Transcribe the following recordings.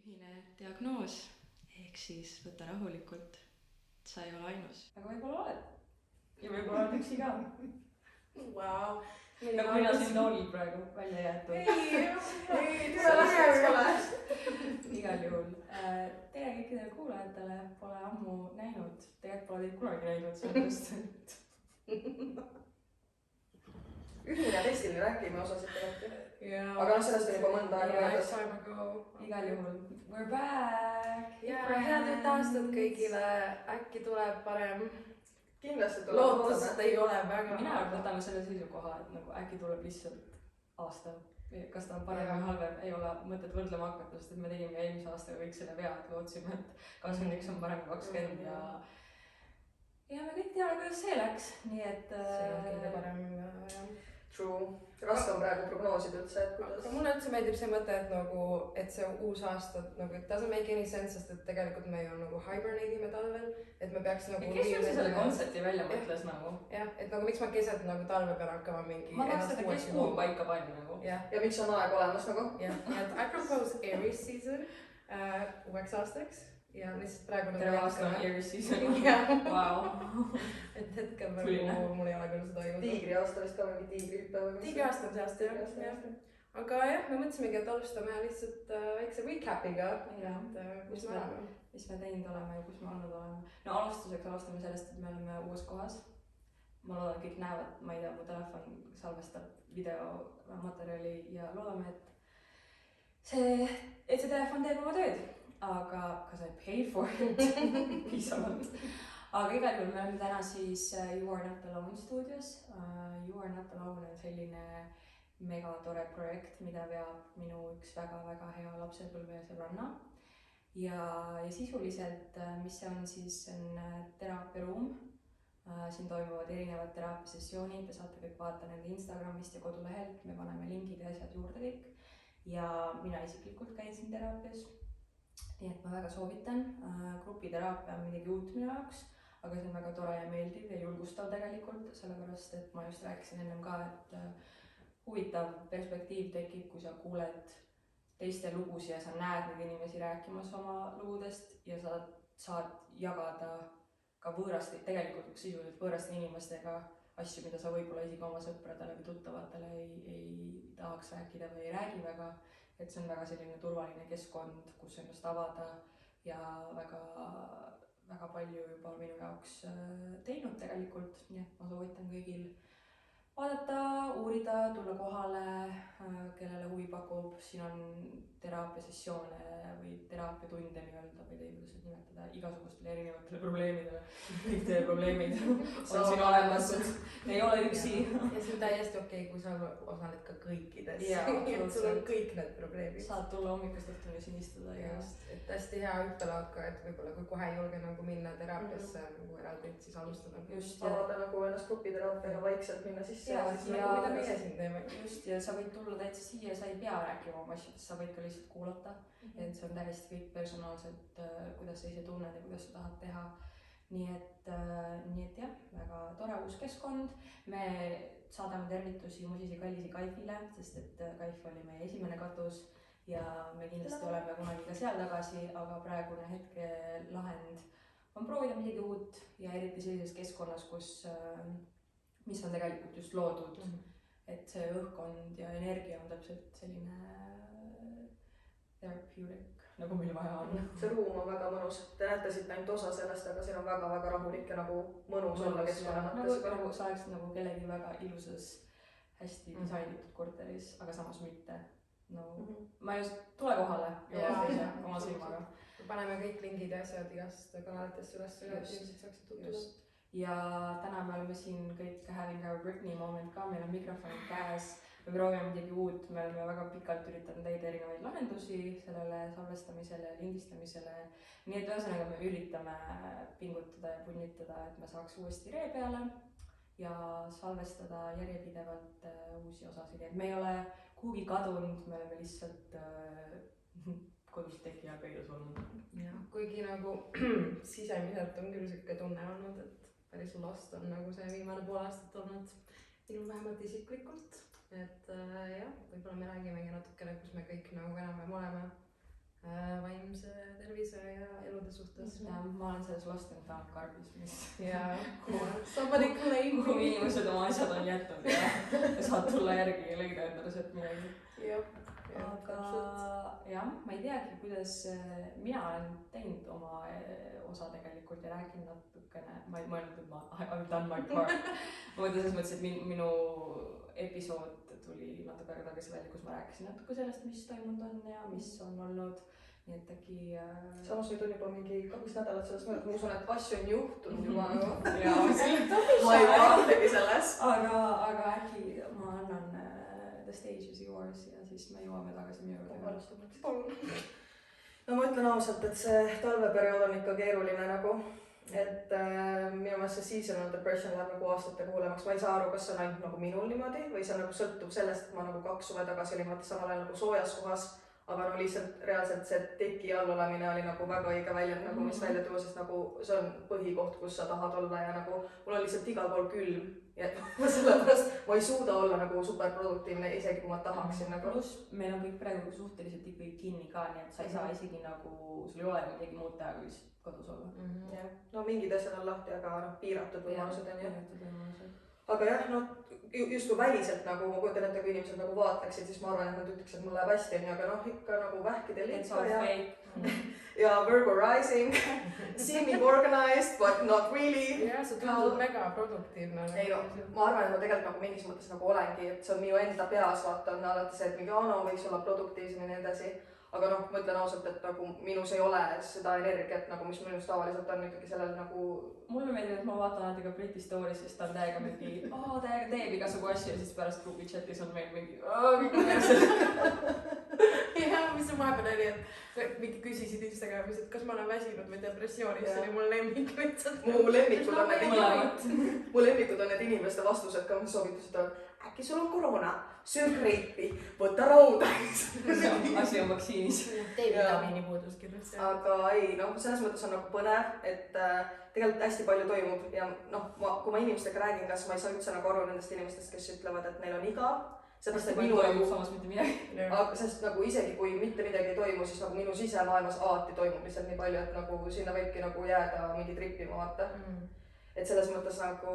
ühine diagnoos, ehk siis võta rahulikult, sa ei ole ainus. aga võib-olla oled. ja võib-olla oled üksi ka. Wow. nagu mina siin toolil praegu välja jäetud. ei, tule läheb ei ole. igal juhul. Tere kõikidele kuulajatele, pole ammu näinud, tegelikult pole teid kunagi näinud, sellepärast ühine testiline räägime osasid tegelikult. aga sellest on juba mõnda aega möödas. igal juhul, we're back! head uut aastat kõigile, äkki tuleb parem. Kindlasti tuleb. lootust ei ole väga. mina võtame selle seisukoha, et nagu äkki tuleb lihtsalt aasta. kas ta on parem või halvem, ei ole mõtet võrdlema hakata, sest et me tegime eelmise aastaga kõik selle vea, et lootsime, et 21 on parem kui 20 ja me kõik teame, kuidas see läks, nii et see on kõige parem ja true. Raske on praegu prognoosida üldse, et kuidas. Aga mulle üldse meeldib see mõte, et nagu, et see uus aasta nagu, et doesn't make any sense, sest et tegelikult me ju nagu hibernate'ime talvel, et me peaks nagu. kes üldse selle kontsepti välja mõtles nagu? jah, et nagu miks ma keset nagu talve pean hakkama mingi. ma tahaks seda, kes kuu paika panna nagu. ja miks on aeg olemas nagu. jah, nii et I propose Aries season uueks aastaks. ja lihtsalt praegu nagu. tere aasta on Aries season. Wow. et hetkel nagu mul ei ole küll seda jõudu. Tiigri aasta vist ka mingi tiigrihüpe või mis? Tiigri aasta on see aasta jah. aga jah, me mõtlesimegi, et alustame lihtsalt väikse recap'iga. mis me teinud oleme ja kus me olnud oleme. no alustuseks alustame sellest, et me oleme uues kohas. ma loodan, et kõik näevad, ma ei tea, mu telefon salvestab videomaterjali ja loodame, et see telefon teeb oma tööd. aga kas I paid for it piisavalt. aga igal juhul me oleme täna siis You Are Not Alone stuudios. You Are Not Alone on selline mega tore projekt, mida veab minu üks väga-väga hea lapsepõlve sõbranna. ja sisuliselt, mis see on, siis on teraapiaruum. siin toimuvad erinevad teraapiasessioonid, te saate kõik vaadata nende Instagramist ja kodulehelt, me paneme lingid ja asjad juurde kõik. ja mina isiklikult käin siin teraapias. nii et ma väga soovitan, grupiteraapia on midagi uut minu jaoks, aga see on väga tore ja meeldiv ja julgustav tegelikult, sellepärast et ma just rääkisin ennem ka, et huvitav perspektiiv tekib, kui sa kuuled teiste lugusid ja sa näed neid inimesi rääkimas oma lugudest ja sa saad jagada ka võõraste, tegelikult sisuliselt võõraste inimestega asju, mida sa võib-olla isegi oma sõpradele või tuttavatele ei tahaks rääkida või ei räägi väga. et see on väga selline turvaline keskkond, kus ennast avada ja väga palju juba minu jaoks teinud tegelikult, nii et ma soovitan kõigil vaadata, uurida, tulla kohale, kellele huvi pakub. siin on teraapiasessioone või teraapiatunde nii-öelda, ma ei tea, kuidas seda nimetada, igasugustele erinevatele probleemidele. kõik teie probleemid on siin olemas, ei ole üksi. ja see on täiesti okei, kui sa osaled ka kõikides. et sul on kõik need probleemid. saad tulla hommikust õhtuni siin istuda ja et hästi hea ühtelaad ka, et võib-olla kui kohe ei julge nagu minna teraapiasse nagu eraldi, siis alustada. just. avada nagu ennast grupiteraapiaga vaikselt minna sisse. ja mida meie siin teeme. just, ja sa võid tulla täitsa siia, sa ei pea rääkima oma asjadest, sa võid ka lihtsalt kuulata. et see on täiesti kõik personaalselt, kuidas sa ise tunned ja kuidas sa tahad teha. nii et jah, väga tore uus keskkond. me saadame tervitusi Musisi Kallisi Kaifile, sest et Kaif oli meie esimene katus ja me kindlasti oleme kunagi ka seal tagasi, aga praegune hetke lahend on proovida midagi uut ja eriti sellises keskkonnas, mis on tegelikult just loodud. et see õhkkond ja energia on täpselt selline therapeutic, nagu meil vaja on. see ruum on väga mõnus, te näete siit ainult osa sellest, aga siin on väga-väga rahulik ja nagu mõnus olla keskkonna mõttes. nagu sa oleksid nagu kellegi väga ilusas, hästi disainitud korteris, aga samas mitte. no ma just tule kohale ja oma silmaga. paneme kõik lingid ja asjad igast kanalitest üles, et inimesed saaksid tutvuda. ja täna me oleme siin kõik having our Britney moment ka, meil on mikrofonid käes. me proovime midagi uut, me oleme väga pikalt üritanud leida erinevaid lahendusi sellele salvestamisele ja lindistamisele. nii et ühesõnaga me üritame pingutada ja punnitada, et me saaks uuesti ree peale ja salvestada järjepidevalt uusi osasid. et me ei ole kuhugi kadunud, me oleme lihtsalt kodus teki all peidus olnud. kuigi nagu sisemiselt on küll siuke tunne olnud, et päris lost on nagu see viimane pool aastat olnud minul vähemalt isiklikult. et jah, võib-olla me räägimegi natukene, kus me kõik nagu enam-vähem oleme. vaimse tervise ja elude suhtes. Ja ma olen selles lost and found karbis, mis ja somebody claim kuhu inimesed oma asjad on jätnud ja saad tulla järgi ja leida endale sealt midagi. Aga jah, ma ei teagi, kuidas mina olen teinud oma osa tegelikult ja räägin natukene, ma ei mõelnud, et I've done my part. Ma mõtlen selles mõttes, et minu episood tuli natuke aega tagasi välja, kus ma rääkisin natuke sellest, mis toimunud on ja mis on olnud. Nii et äkki... Samas nüüd on juba mingi 2 nädalat sellest mõelda, ma usun, et asju on juhtunud juba nagu. Ma ei vaatlegi selles. Aga äkki ma annan the stage is yours ja siis me jõuame tagasi minu juurde. No ma ütlen ausalt, et see talveperiood on ikka keeruline nagu. Et minu meelest see seasonal depression läheb nagu aastate kuulemaks. Ma ei saa aru, kas see on ainult nagu minul niimoodi või see nagu sõltub sellest, et ma nagu 2 suve tagasi olin vaata samal ajal nagu soojas kohas. Aga no lihtsalt reaalselt see teki all olemine oli nagu väga õige väljend, nagu mis välja tuua, sest nagu see on põhikoht, kus sa tahad olla ja nagu mul on lihtsalt igal pool külm ja sellepärast ma ei suuda olla nagu superproduktiivne, isegi kui ma tahaksin nagu. Plus meil on kõik praegu suhteliselt ikkagi kinni ka, nii et sa ei saa isegi nagu, sul ei ole midagi muud teha, kui kodus olla. No mingid asjad on lahti, aga piiratud võimalused on jah. Aga jah, no justkui väliselt nagu ma kujutan ette, kui inimesed nagu vaatleksid, siis ma arvan, et nad ütleks, et mul läheb hästi, aga noh, ikka nagu vähkidel ikka ja Virgo rising, seeming organized, but not really. Ja, see tundub mega produktiivne. Ei no, ma arvan, et ma tegelikult nagu mingis mõttes nagu olengi, et see on minu enda peas, vaata on alati see, et mingi võiks olla produktiivsem ja nii edasi. Aga noh, ma ütlen ausalt, et nagu minus ei ole seda energiat, nagu mis minus tavaliselt on ikkagi sellel nagu... Mulle meeldib, et ma vaatan alati ka Briti Stories, sest ta on täiega mingi, täiega teeb igasugu asju ja siis pärast grupi chatis on meil mingi, jah, mis see vahepeal oli, et mingi küsisid Instagramis, et kas ma olen väsinud või depressioonis, see oli mul lemmik lihtsalt. Mu lemmikud on need inimeste vastused ka, mis soovitused on. Äkki sul on koroona, söö greipi, võta rauda. Asi on vaktsiinis. Tee vitamiini puudus kindlasti. Aga ei, noh, selles mõttes on nagu põnev, et tegelikult hästi palju toimub ja noh, kui ma inimestega räägin, kas ma ei saa üldse nagu aru nendest inimestest, kes ütlevad, et neil on igav. Seepärast, et minu toimub samas mitte midagi. Sest nagu isegi kui mitte midagi ei toimu, siis nagu minu sisemaailmas alati toimub lihtsalt nii palju, et nagu sinna võibki nagu jääda mingi trippima vaata. Et selles mõttes nagu,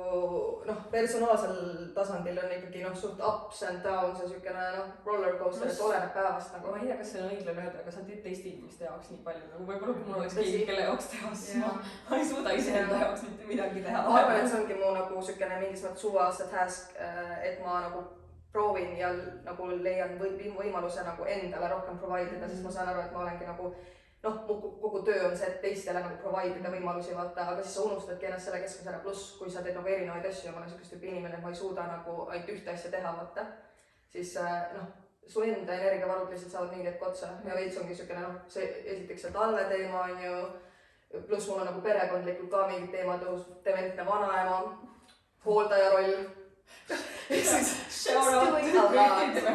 noh, personaalsel tasandil on ikkagi, noh, suht ups and downs ja sükene, noh, rollercoaster, et oleneb päevast nagu. Ma ei tea, kas see on õiglane öelda, aga sa teed teiste inimeste jaoks nii palju, nagu võib-olla kui mul oleks keegi, kelle jaoks teha, siis ma ei suuda iseenda jaoks mitte midagi teha. Ma arvan, et see ongi mu nagu sükene mingis mõttes suvaasta task, et ma nagu proovin ja nagu leian võimaluse nagu endale rohkem provide ida, sest ma saan aru, et ma olengi nagu noh, kogu töö on see, et teistele nagu provide ida võimalusi vaata, aga siis sa unustadki ennast selle keskmisele, pluss kui sa teed nagu erinevaid asju ja ma olen sellist tüüpi inimene, et ma ei suuda nagu ainult ühte asja teha vaata, siis noh, su enda energiavarud lihtsalt saavad mingi hetk otsa ja veits ongi sükene, noh, see esiteks see talve teema on ju, pluss mul on nagu perekondlikult ka mingid teemad, dementne vanaema, hooldaja roll. Shout out to Briti Dementia.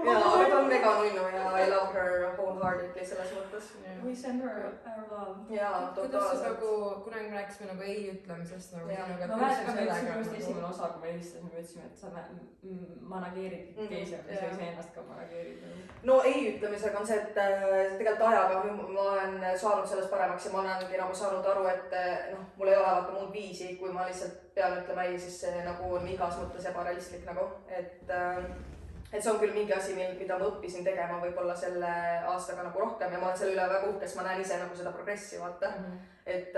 Jaa, aga ta on mega nunnu ja I love her wholeheartedly selles mõttes. We send her our love. Jaa, kuidas see nagu, kunagi me rääkisime nagu ei ütlemisest nagu sinuga. Ma mäletan, aga me ütlesime esimene osa, kui me helistasime, me ütlesime, et sa manageerid keisja, ja sa iseennast ka manageerid. No ei ütlemisega on see, et tegelikult ajaga ma olen saanud sellest paremaks ja ma olengi nagu saanud aru, et noh, mul ei ole vaata muud viisi, kui ma lihtsalt pean ütlema ei, siis see nagu on igas mõttes ebarealistlik nagu, et see on küll mingi asi, mida ma õppisin tegema võib-olla selle aastaga nagu rohkem ja ma olen selle üle väga uhke, sest ma näen ise nagu seda progressi, vaata. Et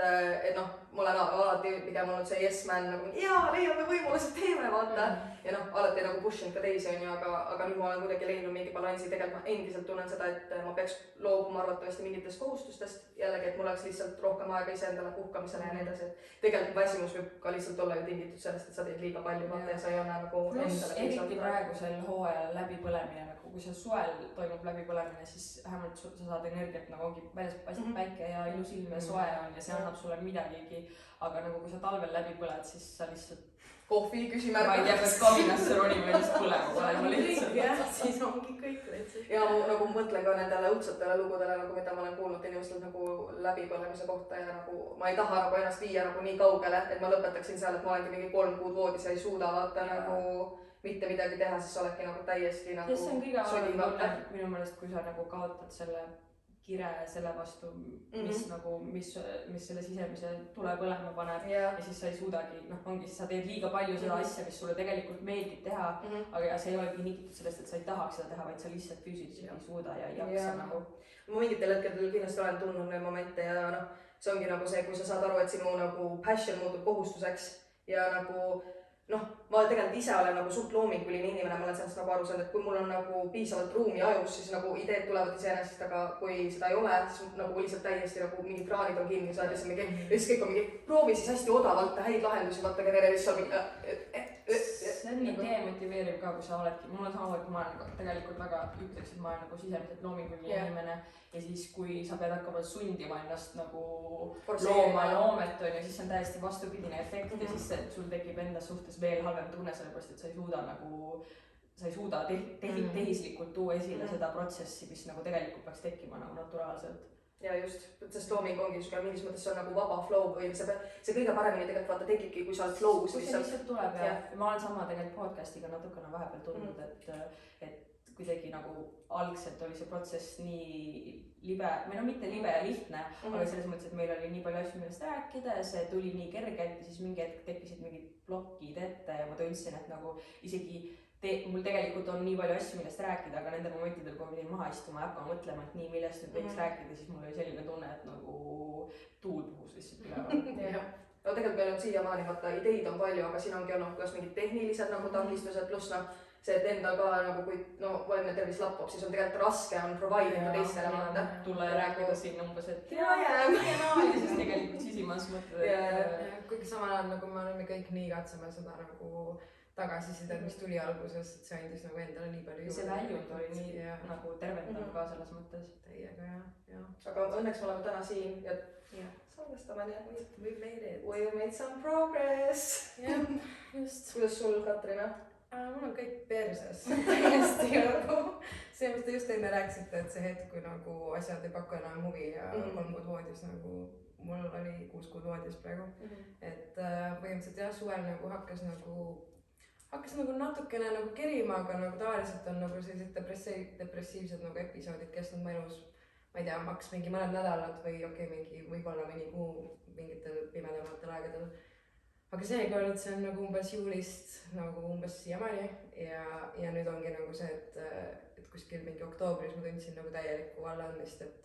noh, mul on alati pigem olnud see yes man nagu jaa, leiame võimalused, teeme, vaata. Ja noh, alati nagu pushinud ka teisi on ju, aga nüüd ma olen kuidagi leidnud mingi balansi, tegelikult ma endiselt tunnen seda, et ma peaks loobuma arvatavasti mingitest kohustustest. Jällegi, et mul oleks lihtsalt rohkem aega iseendale puhkamisele ja nii edasi. Tegelikult väsimus võib ka lihtsalt olla ju tingitud sellest, et sa teed liiga palju, vaata, ja sa ei anna nagu endale. Eriti praegusel hooajal läbipõlemine, nagu kui see suvel toimub läbipõlemine, siis vähemalt sa saad energiat, nagu ongi väljas paistab päike ja ilus ilm ja soe on ja see annab sulle midagigi, aga nagu kui sa talvel läbi põled, siis sa lihtsalt kohvi küsimärk. Ma ei tea, kas kaminasse ronima ja lihtsalt põlema lihtsalt. Jah, siis ongi kõik lihtsalt. Ja ma nagu mõtlen ka nendele õudsetele lugudele, nagu mida ma olen kuulnud inimestelt nagu läbipõlemise kohta ja nagu ma ei taha nagu ennast viia nagu nii kaugele, et ma lõpetaksin seal, et ma olengi mingi 3 kuud voodis ja ei suuda vaata nagu mitte midagi teha, siis oledki nagu täiesti nagu see on kõige halvem tunne minu meelest, kui sa nagu kaotad selle kire selle vastu, mis nagu, mis selle sisemise tule põlema paneb ja siis sa ei suudagi, noh, ongi, sa teed liiga palju seda asja, mis sulle tegelikult meeldib teha, aga see ei olegi niigitud sellest, et sa ei tahaks seda teha, vaid sa lihtsalt füüsiliselt ei suuda ja ei jaksa nagu. ma mingitel hetkedel kindlasti olen tundnud neid momente ja noh, see ongi nagu see, kui sa saad aru, et sinu nagu passion muutub kohustuseks ja nagu noh, ma tegelikult ise olen nagu suht loominguline inimene, ma olen sellest nagu aru saanud, et kui mul on nagu piisavalt ruumi ajus, siis nagu ideed tulevad iseenesest, aga kui seda ei ole, siis nagu lihtsalt täiesti nagu mingid kraanid on kinni, sa oled lihtsalt mingi, lihtsalt kõik on mingi, proovi siis hästi odavalt häid lahendusi, vaata, kelle siis on mingi see on nii demotiveeriv ka, kui sa oledki, mul on samamoodi, kui ma olen tegelikult väga ütleks, et ma olen nagu sisemiselt loominguline inimene ja siis, kui sa pead hakkama sundima ennast nagu looma loomet, on ju, siis see on täiesti vastupidine efekt ja siis sul tekib enda suhtes veel halvem tunne, sellepärast et sa ei suuda nagu, sa ei suuda tehislikult tuua esile seda protsessi, mis nagu tegelikult peaks tekkima nagu naturaalselt. Ja just, sest looming ongi niisugune, mingis mõttes see on nagu vaba flow või see kõige paremini tegelikult vaata tekibki, kui sa oled flow'us. Kui see lihtsalt tuleb ja ma olen sama tegelikult podcastiga natukene vahepeal tundnud, et kuidagi nagu algselt oli see protsess nii libe, või no mitte libe ja lihtne, aga selles mõttes, et meil oli nii palju asju, millest rääkida ja see tuli nii kergelt ja siis mingi hetk tekkisid mingid plokid ette ja ma tundsin, et nagu isegi mul tegelikult on nii palju asju, millest rääkida, aga nendel momentidel, kui ma pidin maha istuma ja hakkama mõtlema, et nii, millest nüüd võiks rääkida, siis mul oli selline tunne, et nagu tuul puhus lihtsalt üleval. No tegelikult meil on siiamaani, vaata, ideid on palju, aga siin ongi olnud kas mingid tehnilised nagu takistused, pluss noh, see, et endal ka nagu kui vaimne tervis lappab, siis on tegelikult raske on provide ida teistele vaata. Tulla ja rääkida siin umbes, et ja siis tegelikult sisimas mõtled. Kuigi samal ajal nagu me oleme kõik nii katseme seda nagu tagasisidet, mis tuli alguses, et see andis nagu endale nii palju juurde. See väljund oli nii nagu tervendav ka selles mõttes. Teiega ja. Aga õnneks me oleme täna siin ja salvestame nii, et we've made it. We made some progress. Jah, just. Kuidas sul, Katrina? Mul on kõik perses. Hästi nagu. See, mis te just enne rääkisite, et see hetk, kui nagu asjad ei paku enam huvi ja 3 kuud voodis nagu mul oli 6 kuud voodis praegu. Et põhimõtteliselt jah, suvel nagu hakkas nagu natukene nagu kerima, aga nagu tavaliselt on nagu sellised depressiivsed nagu episoodid kestnud mu elus, ma ei tea, maks mingi mõned nädalad või mingi võib-olla mõni kuu mingitel pimedamatel aegadel. Aga seekord see on nagu umbes juulist nagu umbes siiamaani ja nüüd ongi nagu see, et kuskil mingi oktoobris ma tundsin nagu täielikku allaandmist, et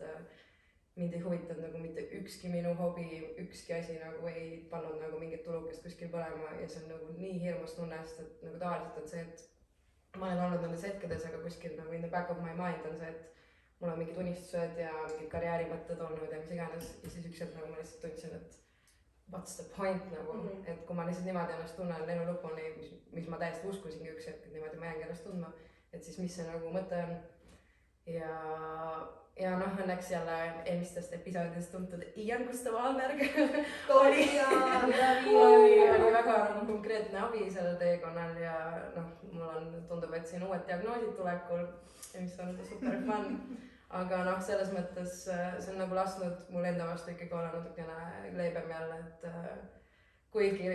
mind ei huvitanud nagu mitte ükski minu hobi, ükski asi nagu ei pannud nagu mingit tulukest kuskil põlema ja see on nagu nii hirmus tunne, sest et nagu tavaliselt on see, et ma olen olnud nendes hetkedes, aga kuskil nagu in the back of my mind on see, et mul on mingid unistused ja mingid karjäärimõtted olnud ja mis iganes ja siis üks hetk nagu ma lihtsalt tundsin, et what's the point nagu, et kui ma lihtsalt niimoodi ennast tunnen elu lõpuni, mis ma täiesti uskusingi üks hetk, et niimoodi ma jäängi ennast tundma, et siis mis see nagu mõte on ja noh, õnneks jälle eelmistest episoodidest tuntud Ian Gustav Alberg oli väga konkreetne abi sellel teekonnal ja noh, mul tundub, et siin uued diagnoosid tulekul, mis on super fun, aga noh, selles mõttes see on nagu lasknud mul enda vastu ikkagi olla natukene leebem jälle, et kuigi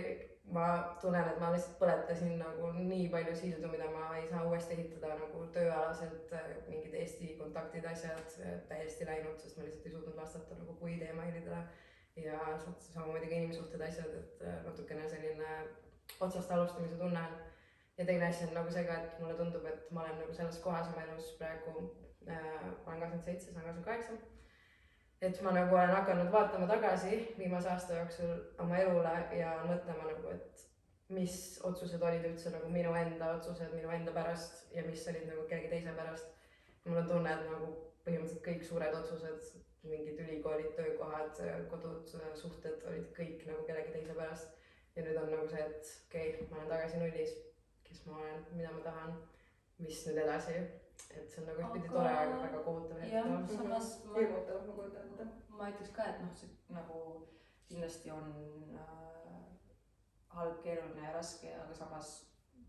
ma tunnen, et ma lihtsalt põletasin nagu nii palju sildu, mida ma ei saa uuesti ehitada nagu tööalaselt, mingid Eesti kontaktid, asjad täiesti läinud, sest ma lihtsalt ei suutnud vastata nagu puid emailidele ja samamoodi ka inimsuhted asjad, et natukene selline otsast alustamise tunne. Ja teine asi on nagu see ka, et mulle tundub, et ma olen nagu selles kohas oma elus praegu, ma olen 27, saan 28. Et ma nagu olen hakanud vaatama tagasi viimase aasta jooksul oma elule ja mõtlema nagu, et mis otsused olid üldse nagu minu enda otsused, minu enda pärast ja mis olid nagu kellegi teise pärast. Mul on tunne, et nagu põhimõtteliselt kõik suured otsused, mingid ülikoolid, töökohad, kodud, suhted olid kõik nagu kellegi teise pärast. Ja nüüd on nagu see, et okei, ma olen tagasi nullis, kes ma olen, mida ma tahan, mis nüüd edasi. Et see on nagu ühtpidi tore, aga väga kohutav. Jah, samas ma ütleks ka, et noh, see nagu kindlasti on halb, keeruline ja raske, aga samas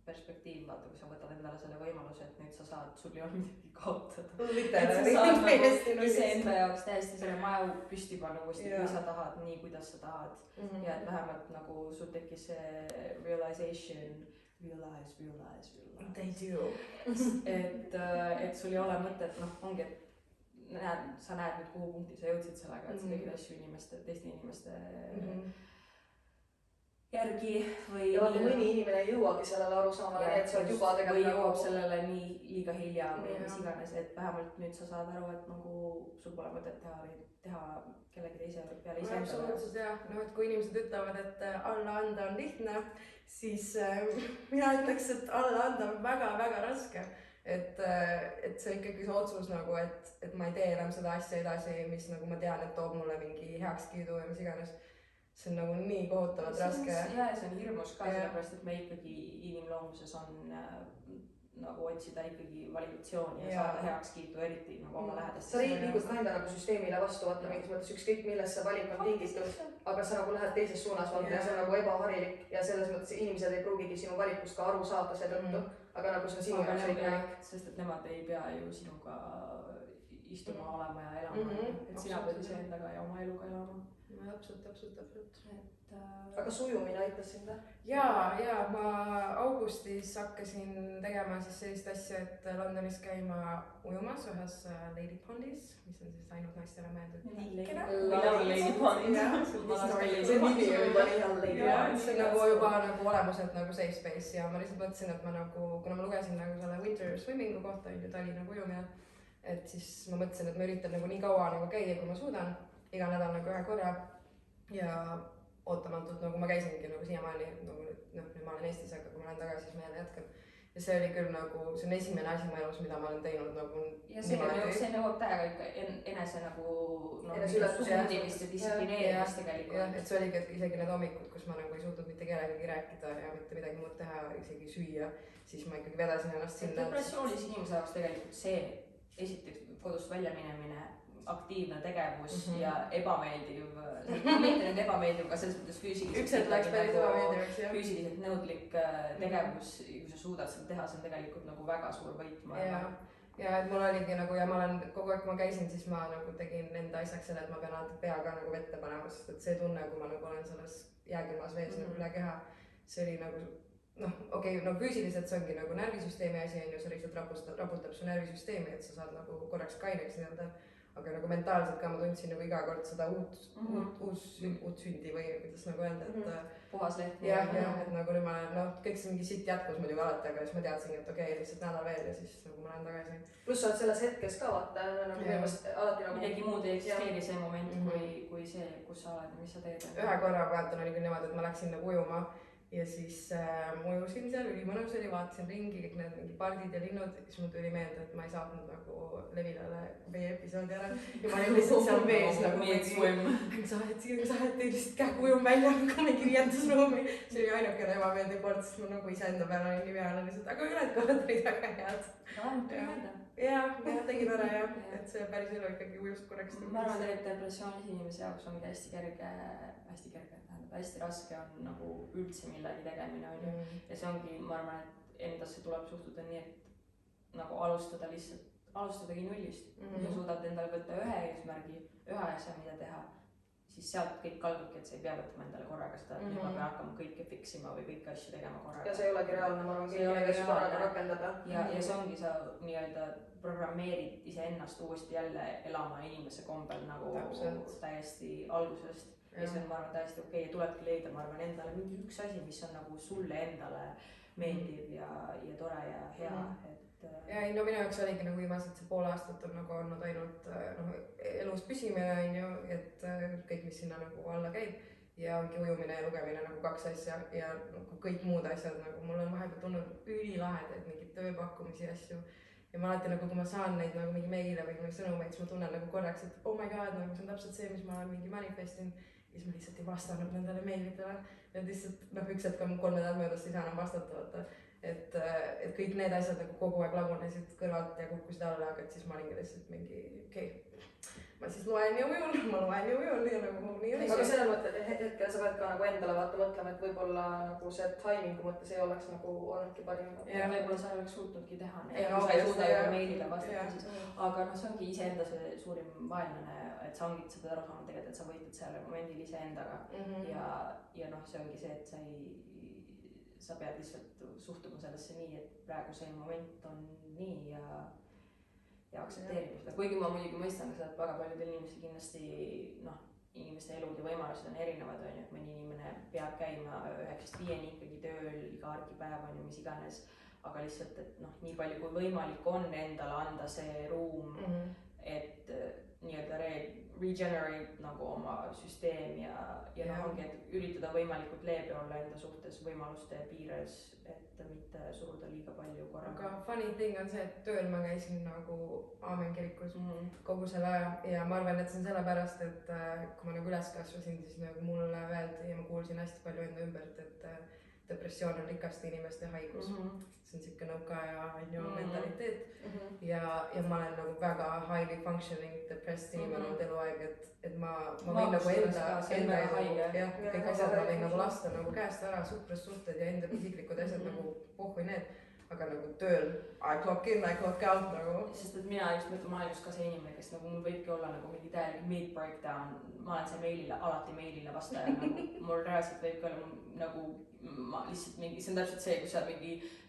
perspektiiv, vaata, kui sa võtad endale selle võimaluse, et nüüd sa saad, sul ei ole midagi kaotada. Et sa saad nagu ise enda jaoks täiesti selle maja püsti panna uuesti, kui sa tahad, nii kuidas sa tahad. Ja et vähemalt nagu sul tekkis see realization, realize. They do. Et sul ei ole mõtet, noh, ongi, et sa näed nüüd kuhu punkti sa jõudsid sellega, et sa tegid asju teiste inimeste järgi või ja vaata, mõni inimene ei jõuagi sellele arusaamale, nii et sa oled juba tegelikult või jõuab sellele nii liiga hilja või mis iganes, et vähemalt nüüd sa saad aru, et nagu sul pole mõtet teha kellegi teise peale ise. Absoluutselt jah, noh et kui inimesed ütlevad, et alla anda on lihtne, siis mina ütleks, et alla anda on väga-väga raske. Et see ikkagi see otsus nagu, et ma ei tee enam seda asja edasi, mis nagu ma tean, et toob mulle mingi heakskiidu ja mis iganes. See on nagu nii kohutavalt raske. Ja see on hirmus ka, sellepärast, et me ikkagi inimloomuses on nagu otsida ikkagi validatsiooni ja saada heakskiitu, eriti nagu oma lähedast. Sa liigud ka enda nagu süsteemile vastu, vaata mingis mõttes ükskõik millest see valik on tingitud, aga sa nagu lähed teises suunas vaata ja see on nagu ebaharilik ja selles mõttes inimesed ei pruugigi sinu valikust ka aru saada seetõttu, aga nagu see on sinu jaoks õige. Sest et nemad ei pea ju sinuga istuma olema ja elama, et sina pead ise endaga ja oma eluga elama. Täpselt. Aga sujumine aitas sind või? Jaa, ma augustis hakkasin tegema siis sellist asja, et Londonis käima ujumas ühes Lady Pondis, mis on siis ainult naistele mõeldud tiikina. Lady Pond. See nimi on juba nii hea Lady Pond. See on nagu juba nagu olemuselt nagu safe space ja ma lihtsalt mõtlesin, et ma nagu, kuna ma lugesin nagu selle winter swimmingu kohta, Tallinna ujumine, et siis ma mõtlesin, et ma üritan nagu nii kaua nagu käia, kui ma suudan, iga nädal nagu ühe korra ja ootamatult nagu ma käisingi nagu siiamaani, nagu nüüd ma olen Eestis, aga kui ma lähen tagasi, siis ma jälle jätkan. Ja see oli küll nagu, see on esimene asi mu elus, mida ma olen teinud nagu ja see nõuab täiega ikka enese nagu suundimist ja distsiplineerimist tegelikult. Jah, et see oligi, et isegi need hommikud, kus ma nagu ei suutnud mitte kellegagi rääkida ja mitte midagi muud teha, isegi süüa, siis ma ikkagi vedasin ennast sinna. Depressioonis inimese jaoks tegelikult see esiteks kodust välja minemine, aktiivne tegevus ja ebameeldiv, mitte nüüd ebameeldiv, aga selles mõttes füüsiliselt nõudlik tegevus, kui sa suudad seda teha, see on tegelikult nagu väga suur võit. Ja et mul oligi nagu, ja ma olen kogu aeg, kui ma käisin, siis ma nagu tegin enda asjaks selle, et ma pean alati peaga nagu vette panema, sest et see tunne, kui ma nagu olen selles jääkilmas vees nagu üle keha, see oli nagu no füüsiliselt see ongi nagu närvisüsteemi asi, on ju, see lihtsalt raputab su närvisüsteemi, et sa saad nagu korraks kaineks nii-öelda. Aga nagu mentaalselt ka ma tundsin nagu iga kord seda uut sündi või kuidas nagu öelda, et puhas leht. Jah, et nagu nüüd ma olen, kõik see mingi siit jätkus muidugi alati, aga siis ma teadsin, et okei, lihtsalt nädal veel ja siis nagu ma lähen tagasi. Pluss sa oled selles hetkes ka vaata, nagu alati nagu... Midagi muud ei eksisteeri see moment kui see, kus sa oled ja mis sa teed. Ühe korra vaatan oli küll niimoodi, et ma läksin nagu ujuma ja siis ma ujusin seal, ülimõnus oli, vaatasin ringi, kõik need mingi pardid ja linnud, siis mul tuli meelde, et ma ei saatnud nagu Levilale meie episoodi ära ja ma olin lihtsalt seal vees nagu anxiety lihtsalt kähku ujun välja nagu mingi riietusruumi. See oli ainukene ebameeldiv kord, sest ma nagu iseenda peale olin nii peale lihtsalt, aga üled korrad olid väga head. Jah, tegin ära jah, et see päris elu ikkagi ujust korraks. Ma arvan, et depressioonis inimese jaoks ongi hästi raske on nagu üldse millegi tegemine on ju. Ja see ongi, ma arvan, et endasse tuleb suhtuda nii, et nagu alustadagi nullist. Kui sa suudad endale võtta ühe eesmärgi, ühe asja, mida teha, siis sealt kõik kaldubki, et sa ei pea võtma endale korraga seda, et nüüd ma pean hakkama kõike fiksima või kõiki asju tegema korraga. Ja see ei olegi reaalne, ma arvan, kõiki asju korraga rakendada. Ja see ongi, sa nii-öelda programmeerid iseennast uuesti jälle elama inimese kombel nagu täiesti algusest. Ja see on, ma arvan, täiesti okei, tulebki leida, ma arvan, endale mingi üks asi, mis on nagu sulle endale meeldiv ja tore ja hea. Ja ei, no minu jaoks oligi nagu viimased see pool aastat on nagu olnud ainult elus püsimine on ju, et kõik, mis sinna nagu alla käib ja ongi ujumine ja lugemine nagu kaks asja ja nagu kõik muud asjad, nagu mul on vahepeal tulnud ülilahedaid mingeid tööpakkumisi asju ja ma alati nagu, kui ma saan neid nagu mingi meile või sõnumeid, siis ma tunnen nagu korraks, et oh my god, nagu see on täpselt see, mis ma olen mingi manifestin ja siis ma lihtsalt ei vastanud nendele meilidele ja lihtsalt üks hetk on 3 nädalat möödas, ei saa enam vastata, vaata. Et kõik need asjad nagu kogu aeg lagunesid kõrvalt ja kukkusid alla, aga siis ma olingi lihtsalt mingi okei. Ma siis loen ja ujun ja nagu nii oli. Aga selle mõtte, et hetkel sa pead ka nagu endale vaata mõtlema, et võib-olla nagu see timingu mõttes ei oleks nagu olnudki parim. Ja võib-olla sa ei oleks suutnudki teha neid, kui sa ei suuda juba meilile vastata siis. Aga see ongi iseenda see suurim vaenlane, et sa ongid seda aru saanud tegelikult, et sa võitled sellel momendil iseendaga ja see ongi see, et sa pead lihtsalt suhtuma sellesse nii, et praegu see moment on nii ja aktsepteerimist. Kuigi ma muidugi mõistan ka seda, et väga paljudel inimestel kindlasti inimeste elud ja võimalused on erinevad, on ju, et mõni inimene peab käima 9-5 ikkagi tööl iga argipäev on ju, mis iganes, aga lihtsalt, et nii palju kui võimalik on endale anda see ruum, et nii-öelda regenerate nagu oma süsteem ja ongi, et üritada võimalikult leebe olla enda suhtes võimaluste piires, et mitte suruda liiga palju korraga. Aga funny thing on see, et tööl ma käisin nagu Aamen kirikus kogu selle aja ja ma arvan, et see on sellepärast, et kui ma nagu üles kasvasin, siis nagu mulle öeldi ja ma kuulsin hästi palju enda ümbert, et depressioon on rikaste inimeste haigus. See on siuke nõukaaja mentaliteet ja ma olen nagu väga highly functioning depressed inimene olnud eluaeg, et ma võin nagu enda kõik asjad ma võin nagu lasta nagu käest ära, suhtlussuhted ja enda isiklikud asjad nagu pohhui need, aga nagu tööl I clock in, I clock out nagu. Sest et mina just mõtlen, ma olen just ka see inimene, kes nagu mul võibki olla nagu mingi täielik mid-breakdown, ma olen see alati meilile vastaja, nagu mul reaalselt võibki olla nagu ma lihtsalt mingi, see on täpselt see, kus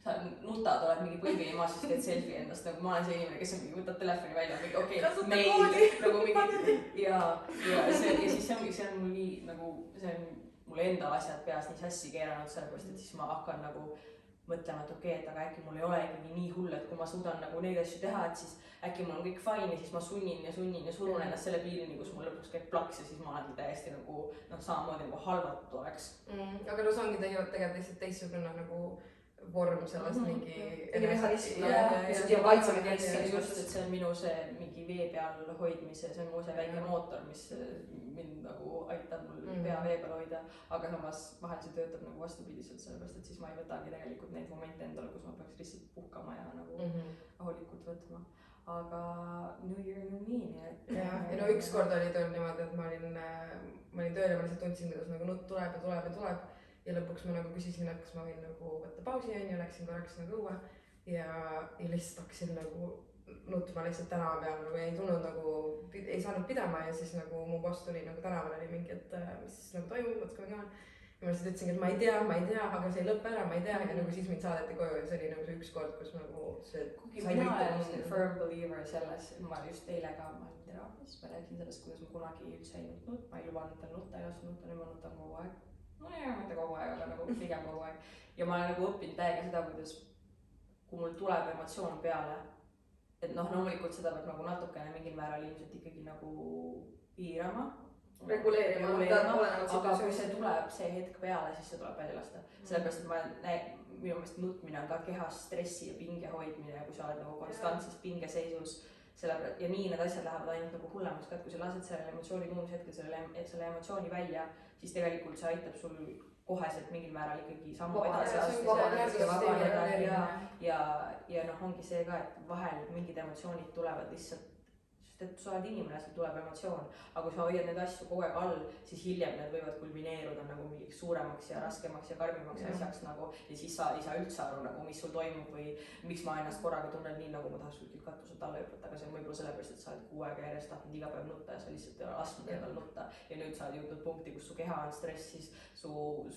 sa nutad, oled mingi põlvini maas, siis teed selfie endast, nagu ma olen see inimene, kes on mingi, võtad telefoni välja, mingi okei, meil, nagu mingi ja siis see on mul nii nagu, see on mul enda asjad peas nii sassi keeranud sellepärast, et siis ma hakkan nagu mõtlema, et okei, et aga äkki mul ei ole ikkagi nii hull, et kui ma suudan nagu neid asju teha, et siis äkki mul on kõik fine ja siis ma sunnin ja surun ennast selle piirini, kus mul lõpuks käib plaks ja siis ma olengi täiesti nagu samamoodi nagu halvatud oleks. Aga no see ongi tegelikult lihtsalt teistsugune nagu vorm sellest mingi mehhanism ja kaitsemehhanism just, et see on minu see mingi vee peal hoidmise, see on mu see väike mootor, mis mind nagu aitab mul pea vee peal hoida, aga samas vahel see töötab nagu vastupidiselt, sellepärast et siis ma ei võtagi tegelikult neid momente endale, kus ma peaks lihtsalt puhkama ja nagu rahulikult võtma. Aga New Year, New Me, nii et... Ja no ükskord oli tööl niimoodi, et ma olin tööl ja ma lihtsalt tundsin, kuidas nagu nutt tuleb ja lõpuks ma nagu küsisin, et kas ma võin nagu võtta pausi ja läksin korraks nagu õue ja lihtsalt hakkasin nagu nutma lihtsalt tänava peal, nagu ei tulnud nagu, ei saanud pidama ja siis nagu mu boss tuli nagu tänaval oli mingi, et mis siis nagu toimub, what's going on. Ja ma lihtsalt ütlesin, et ma ei tea, aga see ei lõppe ära, ma ei tea ja nagu siis mind saadeti koju ja see oli nagu see üks kord, kus nagu see... Mina olen firm believer selles, ma just eile ka, ma olin teraapias, ma rääkisin sellest, kuidas ma kunagi üldse ei nutnud, ma ei lubanud tal nutta, ei lasu nutta, nüüd ma nutan kogu aeg. No ei, mitte kogu aeg, aga nagu pigem kogu aeg. Ja ma olen nagu õppinud täiega seda, kuidas kui mul tuleb emotsioon peale, et loomulikult seda peab nagu natukene mingil määral ilmselt ikkagi nagu piirama. Reguleerima, aga kui see tuleb see hetk peale, siis see tuleb välja lasta. Sellepärast, et minu meelest nutmine on ka kehas stressi ja pinge hoidmine ja kui sa oled nagu konstantses pingeseisus ja nii need asjad lähevad ainult nagu hullemaks ka, et kui sa lased sellele emotsiooni tunnushetkel selle emotsiooni välja, siis tegelikult see aitab sul koheselt mingil määral ikkagi sammu edasi ja ongi see ka, et vahel mingid emotsioonid tulevad lihtsalt, sest et sa oled inimene, sul tuleb emotsioon, aga kui sa hoiad need asju kogu aeg all, siis hiljem need võivad kulmineeruda nagu mingiks suuremaks ja raskemaks ja karmimaks asjaks nagu ja siis sa ei saa üldse aru nagu, mis sul toimub või miks ma ennast korraga tunnen nii, nagu ma tahaks kuskilt katuselt alla hüpata, aga see on võib-olla sellepärast, et sa oled 6 aega järjest tahtnud iga päev nutta ja sa lihtsalt ei ole lasknud endal nutta ja nüüd sa oled jõudnud punkti, kus su keha on stressis, su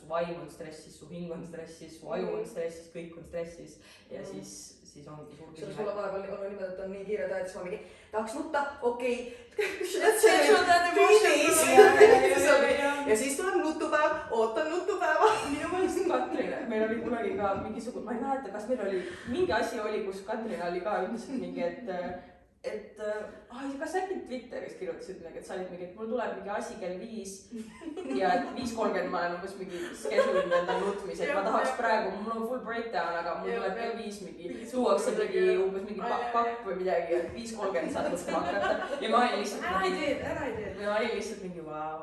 vaim on stressis, su hing on stressis, su aju on stressis, kõik on stressis ja siis ongi suur küsimus. Sul on vahepeal olnud niimoodi, et on nii kiire tahet, siis ma mingi tahaks nutta, okei. Ja siis tuleb nutupäev, ootan nutupäeva. Minu meelest Katrin, meil oli kunagi ka mingisugune, ma ei mäleta, kas meil oli mingi asi oli, kus Katrin oli ka üldiselt mingi, kas äkki Twitteris kirjutasid midagi, et sa olid mingi, et mul tuleb mingi asi kell 5 ja et 5:30 ma olen umbes mingi schedule'inud enda nutmise, et ma tahaks praegu, mul on full breakdown, aga mul tuleb kell 5 mingi, tuuakse mingi umbes mingi pakk või midagi, et 5:30 saad nutma hakata ja ma olin lihtsalt mingi vau,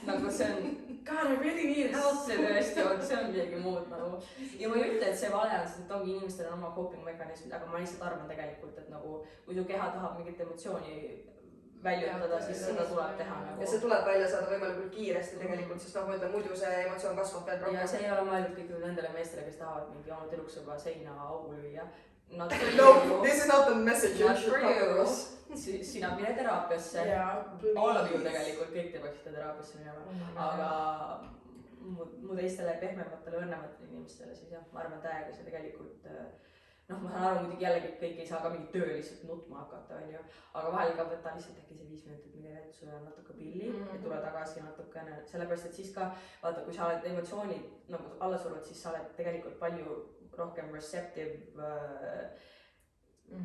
nagu see on God, I really need help. See tõesti on, see on midagi muud nagu. Ja ma ei ütle, et see vale on, sest et ongi inimestel on oma coping mekanismid, aga ma lihtsalt arvan tegelikult, et nagu kui su keha tahab mingit emotsiooni väljutada, siis seda tuleb teha nagu. Ja see tuleb välja saada võimalikult kiiresti tegelikult, sest nagu ütleb, muidu see emotsioon kasvab veel rohkem. Ja see ei ole mõeldud kõik nendele meestele, kes tahavad mingi oma tüdruks juba seina augu lüüa. No, this is not the message you should come across. Sina mine teraapiasse, all of you tegelikult, kõik te peaksite teraapiasse minema, aga mu teistele pehmematele õnnematele inimestele siis jah, ma arvan täiega see tegelikult noh, ma saan aru muidugi jällegi, et kõik ei saa ka mingit töö lihtsalt nutma hakata, onju. Aga vahel ka võta lihtsalt äkki see 5 minutit mine vetsu ja natuke pilli ja tule tagasi natukene. Sellepärast, et siis ka, vaata, kui sa oled emotsioonid nagu alla surnud, siis sa oled tegelikult palju rohkem receptive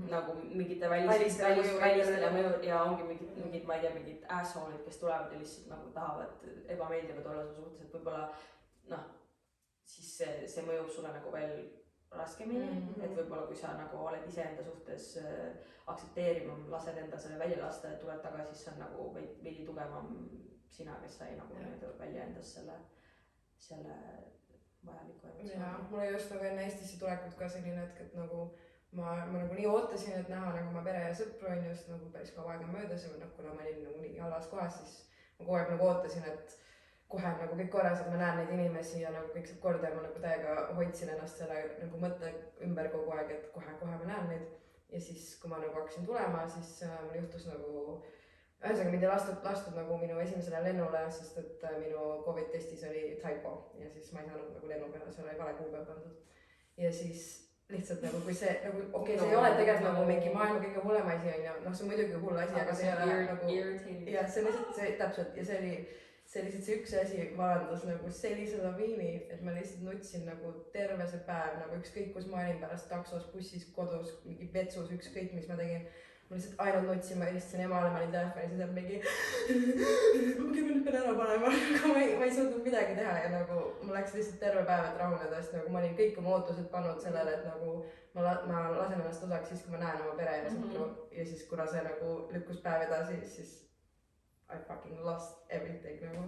nagu mingite välistele mõju ja ongi mingid, ma ei tea, mingid asshole'id, kes tulevad ja lihtsalt nagu tahavad ebameeldivad olla su suhtes, et võib-olla noh, siis see mõjub sulle nagu veel raskemini, et võib-olla kui sa nagu oled iseenda suhtes aktsepteerivam, lased enda selle välja lasta ja tuled tagasi, siis see on nagu veidi tugevam sina, kes sai nagu välja endas selle vajaliku emotsiooni. Jaa, mul just nagu enne Eestisse tulekut ka selline hetk, et nagu ma nagu nii ootasin, et näha nagu oma pere ja sõpru on just nagu päris kaua aega möödas ja noh, kuna ma olin nagu nii halvas kohas, siis ma kogu aeg nagu ootasin, et kohe nagu kõik korras, et ma näen neid inimesi ja nagu kõik saab korda ja ma nagu täiega hoidsin ennast selle nagu mõtte ümber kogu aeg, et kohe ma näen neid. Ja siis, kui ma nagu hakkasin tulema, siis mul juhtus nagu, ühesõnaga mind ei lastud nagu minu esimesele lennule, sest et minu COVID testis oli typo ja siis ma ei saanud nagu lennu peale, seal oli vale kuupäev pandud. Ja siis lihtsalt nagu kui see nagu okei, see ei ole tegelikult nagu mingi maailma kõige hullem asi on ja noh, see on muidugi hull asi, aga see ei ole nagu jah, see on lihtsalt see täpselt ja see lihtsalt see üks asi varandas nagu sellise laviini, et ma lihtsalt nutsin nagu terve see päev nagu ükskõik kus ma olin pärast taksos, bussis, kodus, mingi vetsus, ükskõik mis ma tegin. Ma lihtsalt ainult nutsin, ma helistasin emale, ma olin telefonis ja seal mingi okei, ma nüüd pean ära panema, aga ma ei suutnud midagi teha ja nagu mul läks lihtsalt terve päev, et rahuneda, sest nagu ma olin kõik oma ootused pannud sellele, et nagu ma lasen ennast osaks siis, kui ma näen oma pere ja sõpru ja siis kuna see nagu lükkus päev edasi, siis I fucking lost everything nagu.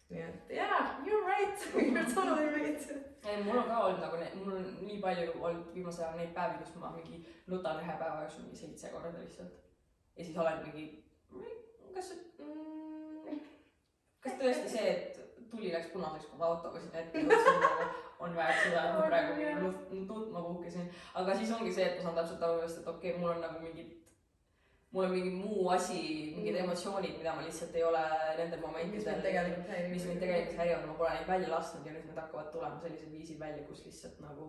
Nii et yeah, you're right, you're totally right. Ei, mul on ka olnud nagu, mul on nii palju olnud viimase ajal neid päevi, kus ma mingi nutan ühe päeva jooksul mingi 7 korda lihtsalt. Ja siis olen mingi, kas tõesti see, et tuli läks punaseks, kui ma autoga sinna ette jõudsin, on väärt seda, et ma praegu nutma puhkesin. Aga siis ongi see, et ma saan täpselt aru, et okei, mul on nagu mul on mingi muu asi, mingid emotsioonid, mida ma lihtsalt ei ole nendel momentidel, mis mind tegelikult häirivad, ma pole neid välja lasknud ja nüüd need hakkavad tulema sellised viisid välja, kus lihtsalt nagu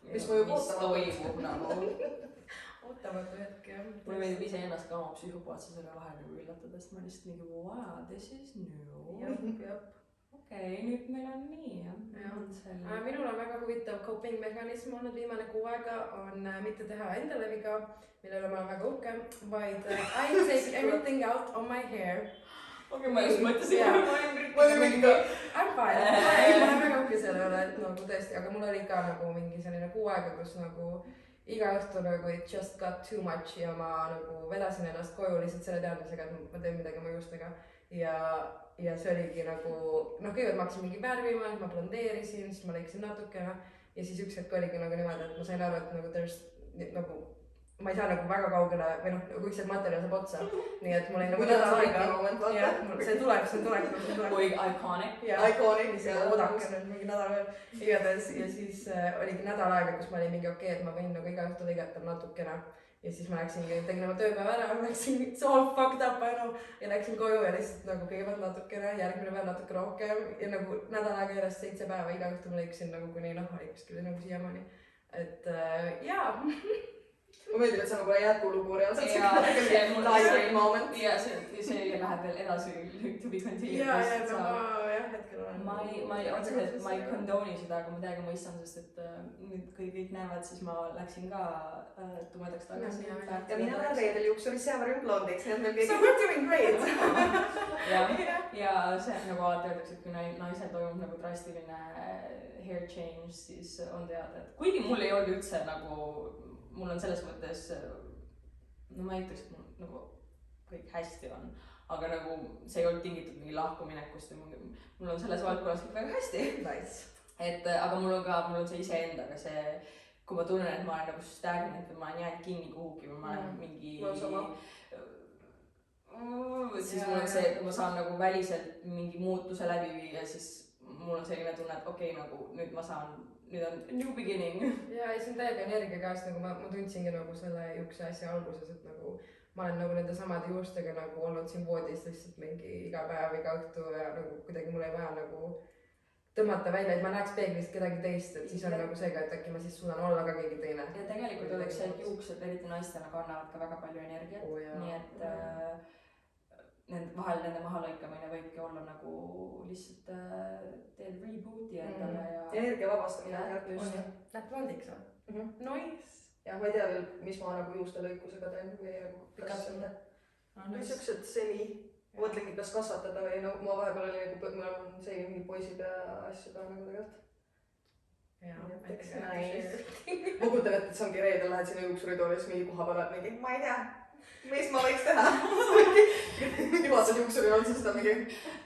mis toimub nagu ootamatu hetk, jah. Mulle meeldib ise ennast ka oma psühhopaatsusele vahel nagu üllatada, sest ma lihtsalt mingi wow, this is new. Okei, nüüd meil on nii, jah. Minul on väga huvitav coping mehhanism olnud viimane 6 aega on mitte teha endale viga, millele ma olen väga uhke, vaid I take everything out on my hair. Okei, ma just mõtlesin, I'm fine. Ma olen väga uhke selle üle, et nagu tõesti, aga mul oli ka nagu mingi selline 6 aega, kus nagu iga õhtu nagu it just got too much ja ma nagu vedasin ennast koju lihtsalt selle teadmisega, et ma teen midagi oma juustega ja see oligi nagu, noh, kõigepealt ma hakkasin mingi värvima, ma blondeerisin, siis ma lõikasin natukene ja siis üks hetk oligi nagu niimoodi, et ma sain aru, et nagu there's nagu ma ei saa nagu väga kaugele või noh, kui see materjal saab otsa, nii et mul oli nagu nädal aega ja see tuleb. Kui iconic. Iconic, see oodake nüüd mingi nädal veel. Igatahes ja siis oligi nädal aega, kus ma olin mingi okei, et ma võin nagu iga õhtu lõigata natukene ja siis ma läksingi, tegin oma tööpäeva ära, läksin it's all fucked up, I know ja läksin koju ja lihtsalt nagu kõigepealt natukene, järgmine päev natuke rohkem ja nagu nädal aega järjest 7 päeva iga õhtu ma lõiksin nagu kuni nahali kuskil nagu siiamaani, et jaa. Ma meeldib, et sa nagu jätkulugu reaalselt. Ja see läheb veel edasi to be continued. Ja hetkel olen. Ma ei condone'i seda, aga ma täiega mõistan, sest et nüüd kui kõik näevad, siis ma läksin ka tumedaks tagasi. Ja mina olen reedel juuksurisse ja varjun blondiks, nii et meil kõik so we're doing great. Ja see nagu alati öeldakse, et kui naisel toimub nagu drastiline hair change, siis on teada, et kuigi mul ei olnud üldse nagu mul on selles mõttes, no ma ei ütleks, et mul nagu kõik hästi on, aga nagu see ei olnud tingitud mingi lahkuminekust või mul on selles valdkonnas kõik väga hästi. Nice. Et aga mul on see iseendaga see, kui ma tunnen, et ma olen nagu stagnant või ma olen jäänud kinni kuhugi või ma olen mingi siis mul on see, et ma saan nagu väliselt mingi muutuse läbi viia, siis mul on selline tunne, et okei, nagu nüüd ma saan nüüd on new beginning. Ja see on täiega energia käest, nagu ma tundsingi nagu selle juukse asja alguses, et nagu ma olen nagu nende samade juustega nagu olnud siin voodis lihtsalt mingi iga päev, iga õhtu ja nagu kuidagi mul ei vaja nagu tõmmata välja, et ma näeks peeglist kedagi teist, et siis on nagu see ka, et äkki ma siis suudan olla ka keegi teine. ja tegelikult öeldakse, et juuksed, eriti naistele, kannavad ka väga palju energiat, nii et nende mahalõikamine võibki olla nagu lihtsalt teed reboot'i endale ja energia vabastamine. Läheb vandiks või? Nice! jah, ma ei tea veel, mis ma nagu juuste lõikusega teen või nagu pikalt. Niisugused semi. Mõtlengi, kas kasvatada või no ma vahepeal oli nagu, mul on see mingi poisid ja asju ka nagu tegelikult. Ma kujutan ette, et see ongi reedel, lähed sinna juuksuritooli, siis mingi koha peal mingi, ma ei tea, mis ma võiks teha. Mingi vaatad juuksuri otsa, seda mingi.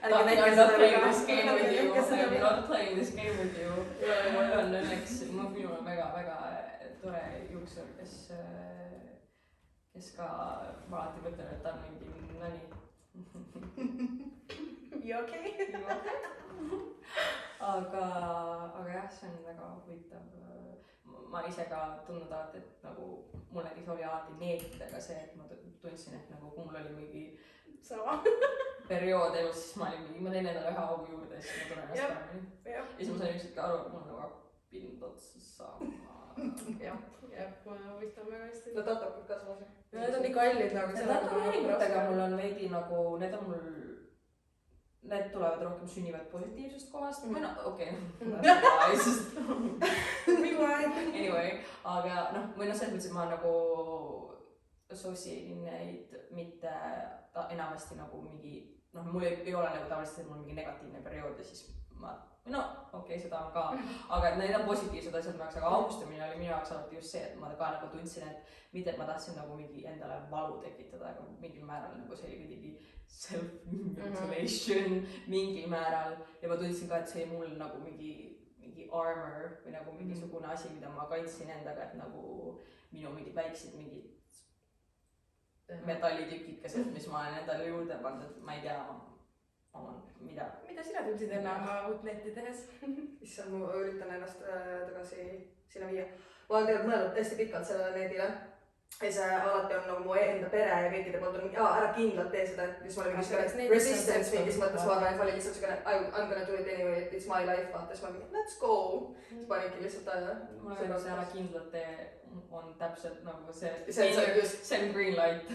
I'm not playing this game with you. I'm not playing this game with you. Mul on õnneks, minul on väga tore juuksur, kes ka ma alati mõtlen, et ta on mingi nani. You okay? aga jah, see on väga huvitav. Ma ise ka tundnud alati, et nagu mul näiteks oli alati meetritega see, et ma tundsin, et nagu kui mul oli mingi sama periood elus, siis ma olin mingi, ma teen endale ühe augu juurde ja siis ma tunnen ennast paremini. Ja siis ma sain ükski aru, et mul on nagu pind otsa saama. jah, ma mõistan väga hästi. No tatokid ka samas. Need on nii kallid nagu. Tatueeringutega mul on veidi nagu, need tulevad rohkem sünnivad positiivsest kohast. Või no, okei. Anyway, aga noh, või noh, selles mõttes, et ma nagu associeerin neid mitte enamasti nagu mingi, noh, mul ei ole nagu tavaliselt, et mul on mingi negatiivne periood ja siis ma no okei, seda on ka, aga need on positiivsed asjad minu jaoks, aga augustamine oli minu jaoks alati just see, et ma ka nagu tundsin, et mitte, et ma tahtsin nagu mingi endale valu tekitada, aga mingil määral nagu see oli kuidagi self-mutilation mingil määral ja ma tundsin ka, et see oli mul nagu mingi armor või nagu mingisugune asi, mida ma kaitsin endaga, et nagu minu mingid väiksed mingid metallitükikesed, mis ma olen endale juurde pannud, et ma ei tea, mida sina tundsid enne oma uut netti tehes? Issand, ma üritan ennast tagasi sinna viia. Ma olen tegelikult mõelnud hästi pikalt sellele netile. Ja see alati on nagu mu enda pere ja kõikide poolt on mingi, ära kindlalt tee seda, et siis ma olin mingi resistance mingis mõttes, ma arvan, et ma olin lihtsalt siukene I'm gonna do it anyway, it's my life, vaata, siis ma mingi let's go. Siis paningi lihtsalt mul on see ära kindlalt tee on täpselt nagu see see on green light.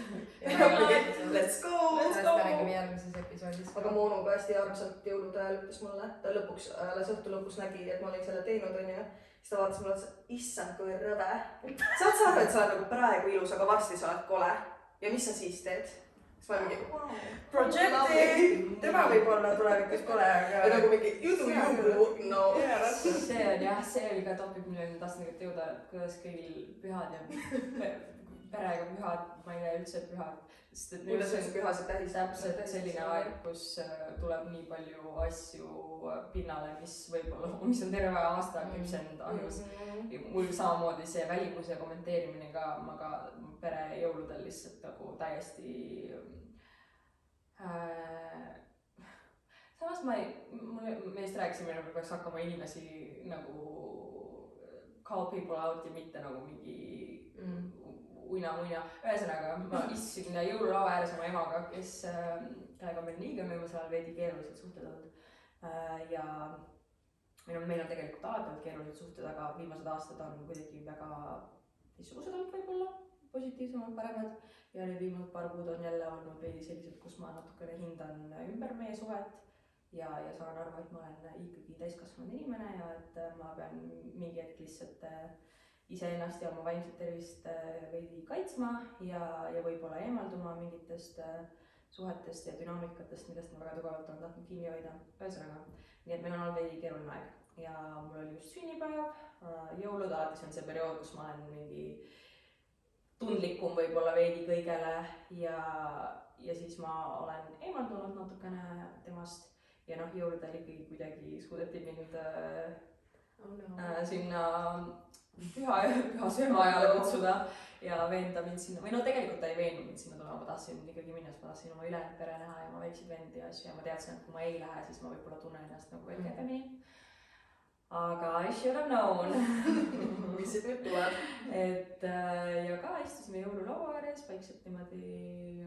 Let's go! Sellest räägime järgmises episoodis. Aga Moonu ka hästi armsalt jõulude ajal ütles mulle, ta lõpuks, alles õhtu lõpus nägi, et ma olin selle teinud, onju. Siis ta vaatas mulle otsa, issand kui rõve. Saad sa aru, et sa oled nagu praegu ilus, aga varsti sa oled kole. Ja mis sa siis teed? Siis ma olen mingi Projecti! Tema võib olla tulevikus kole, aga... Ja nagu mingi you do you, no. See on jah, see oli ka topik, millele ma tahtsin tegelikult jõuda, kuidas kõigil pühad ja perega pühad, ma ei tea üldse pühad. Kuidas üldse pühasid tähistab? Täpselt selline aeg, kus tuleb nii palju asju pinnale, mis võib-olla, mis on terve aasta küpsenud ahjus. Mul samamoodi see välimuse kommenteerimine ka, ma ka pere jõuludel lihtsalt nagu täiesti samas me just rääkisime, et peaks hakkama inimesi nagu call people out ja mitte nagu mingi uina. Ühesõnaga, ma istusin jõululava ääres oma emaga, kellega meil niigi on viimasel ajal veidi keerulised suhted olnud. Ja meil on tegelikult alati olnud keerulised suhted, aga viimased aastad on kuidagi väga teistsugused olnud võib-olla, positiivsemad, paremad. Ja need viimased paar kuud on jälle olnud veidi sellised, kus ma natukene hindan ümber meie suhet. Ja saan aru, et ma olen ikkagi täiskasvanud inimene ja et ma pean mingi hetk lihtsalt iseennast ja oma vaimset tervist veidi kaitsma ja võib-olla eemalduma mingitest suhetest ja dünaamikatest, millest ma väga tugevalt olen tahtnud kinni hoida. Ühesõnaga, nii et meil on olnud veidi keeruline aeg ja mul oli just sünnipäev, jõulud, alati see on see periood, kus ma olen mingi tundlikum võib-olla veidi kõigele ja siis ma olen eemaldunud natukene temast ja noh, jõuludel ikkagi kuidagi suudeti mind sinna püha söömaajale kutsuda ja veenda mind sinna, või no tegelikult ta ei veennud mind sinna tulema, ma tahtsin ikkagi minna, sest ma tahtsin oma ülejäänud pere näha ja oma väikseid vendi ja asju ja ma teadsin, et kui ma ei lähe, siis ma võib-olla tunnen ennast nagu veel kehvemini. Aga I should have known. Mis see nüüd tuleb? Et ja ka istusime jõululaua ääres, vaikselt niimoodi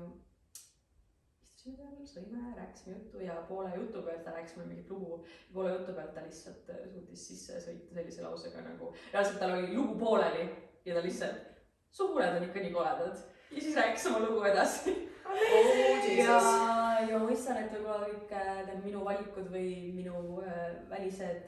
istusime seal, sõime, rääkisime juttu ja poole jutu pealt ta rääkis mulle mingit lugu. Poole jutu pealt ta lihtsalt suutis sisse sõita sellise lausega nagu, reaalselt tal oli lugu pooleli ja ta lihtsalt, su huuled on ikka nii koledad. Ja siis rääkis oma lugu edasi. ja ma mõistan, et võib-olla kõik minu valikud või minu välised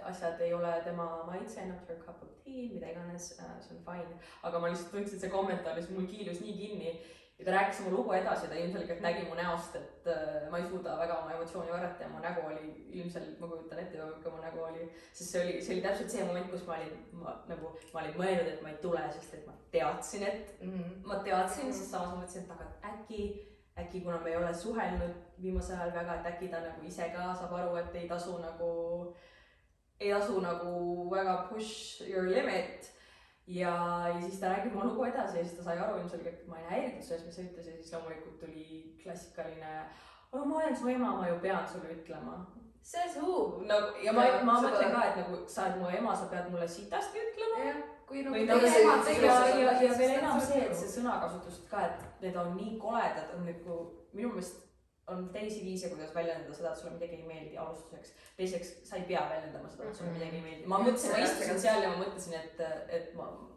asjad ei ole tema maitse, not her cup of tea, mida iganes, see on fine. Aga ma lihtsalt tundsin, et see kommentaar mul kiilus nii kinni ja ta rääkis oma lugu edasi, ta ilmselgelt nägi mu näost, et ma ei suuda väga oma emotsiooni varjata ja mu nägu oli ilmselt, ma kujutan ette, kui mu nägu oli, sest see oli täpselt see moment, kus ma olin mõelnud, et ma ei tule, sest et ma teadsin, sest samas ma mõtlesin, et aga äkki kuna me ei ole suhelnud viimasel ajal väga, et äkki ta nagu ise ka saab aru, et ei tasu nagu väga push your limit. Ja siis ta räägib oma lugu edasi ja siis ta sai aru ilmselgelt, et ma olin häiritud sellest, mis sa ütles ja siis loomulikult tuli klassikaline aga ma olen su ema, ma ju pean sulle ütlema. Says who? Ja ma mõtlen ka, et nagu sa oled mu ema, sa pead mulle sitasti ütlema. Ja veel enam see, et see sõnakasutust ka, et need on nii koledad, on nagu minu meelest on teisi viise, kuidas väljendada seda, et sulle midagi ei meeldi alustuseks. Teiseks, sa ei pea väljendama seda, et sulle midagi ei meeldi. Ma mõtlesin, ma istusin seal ja ma mõtlesin, et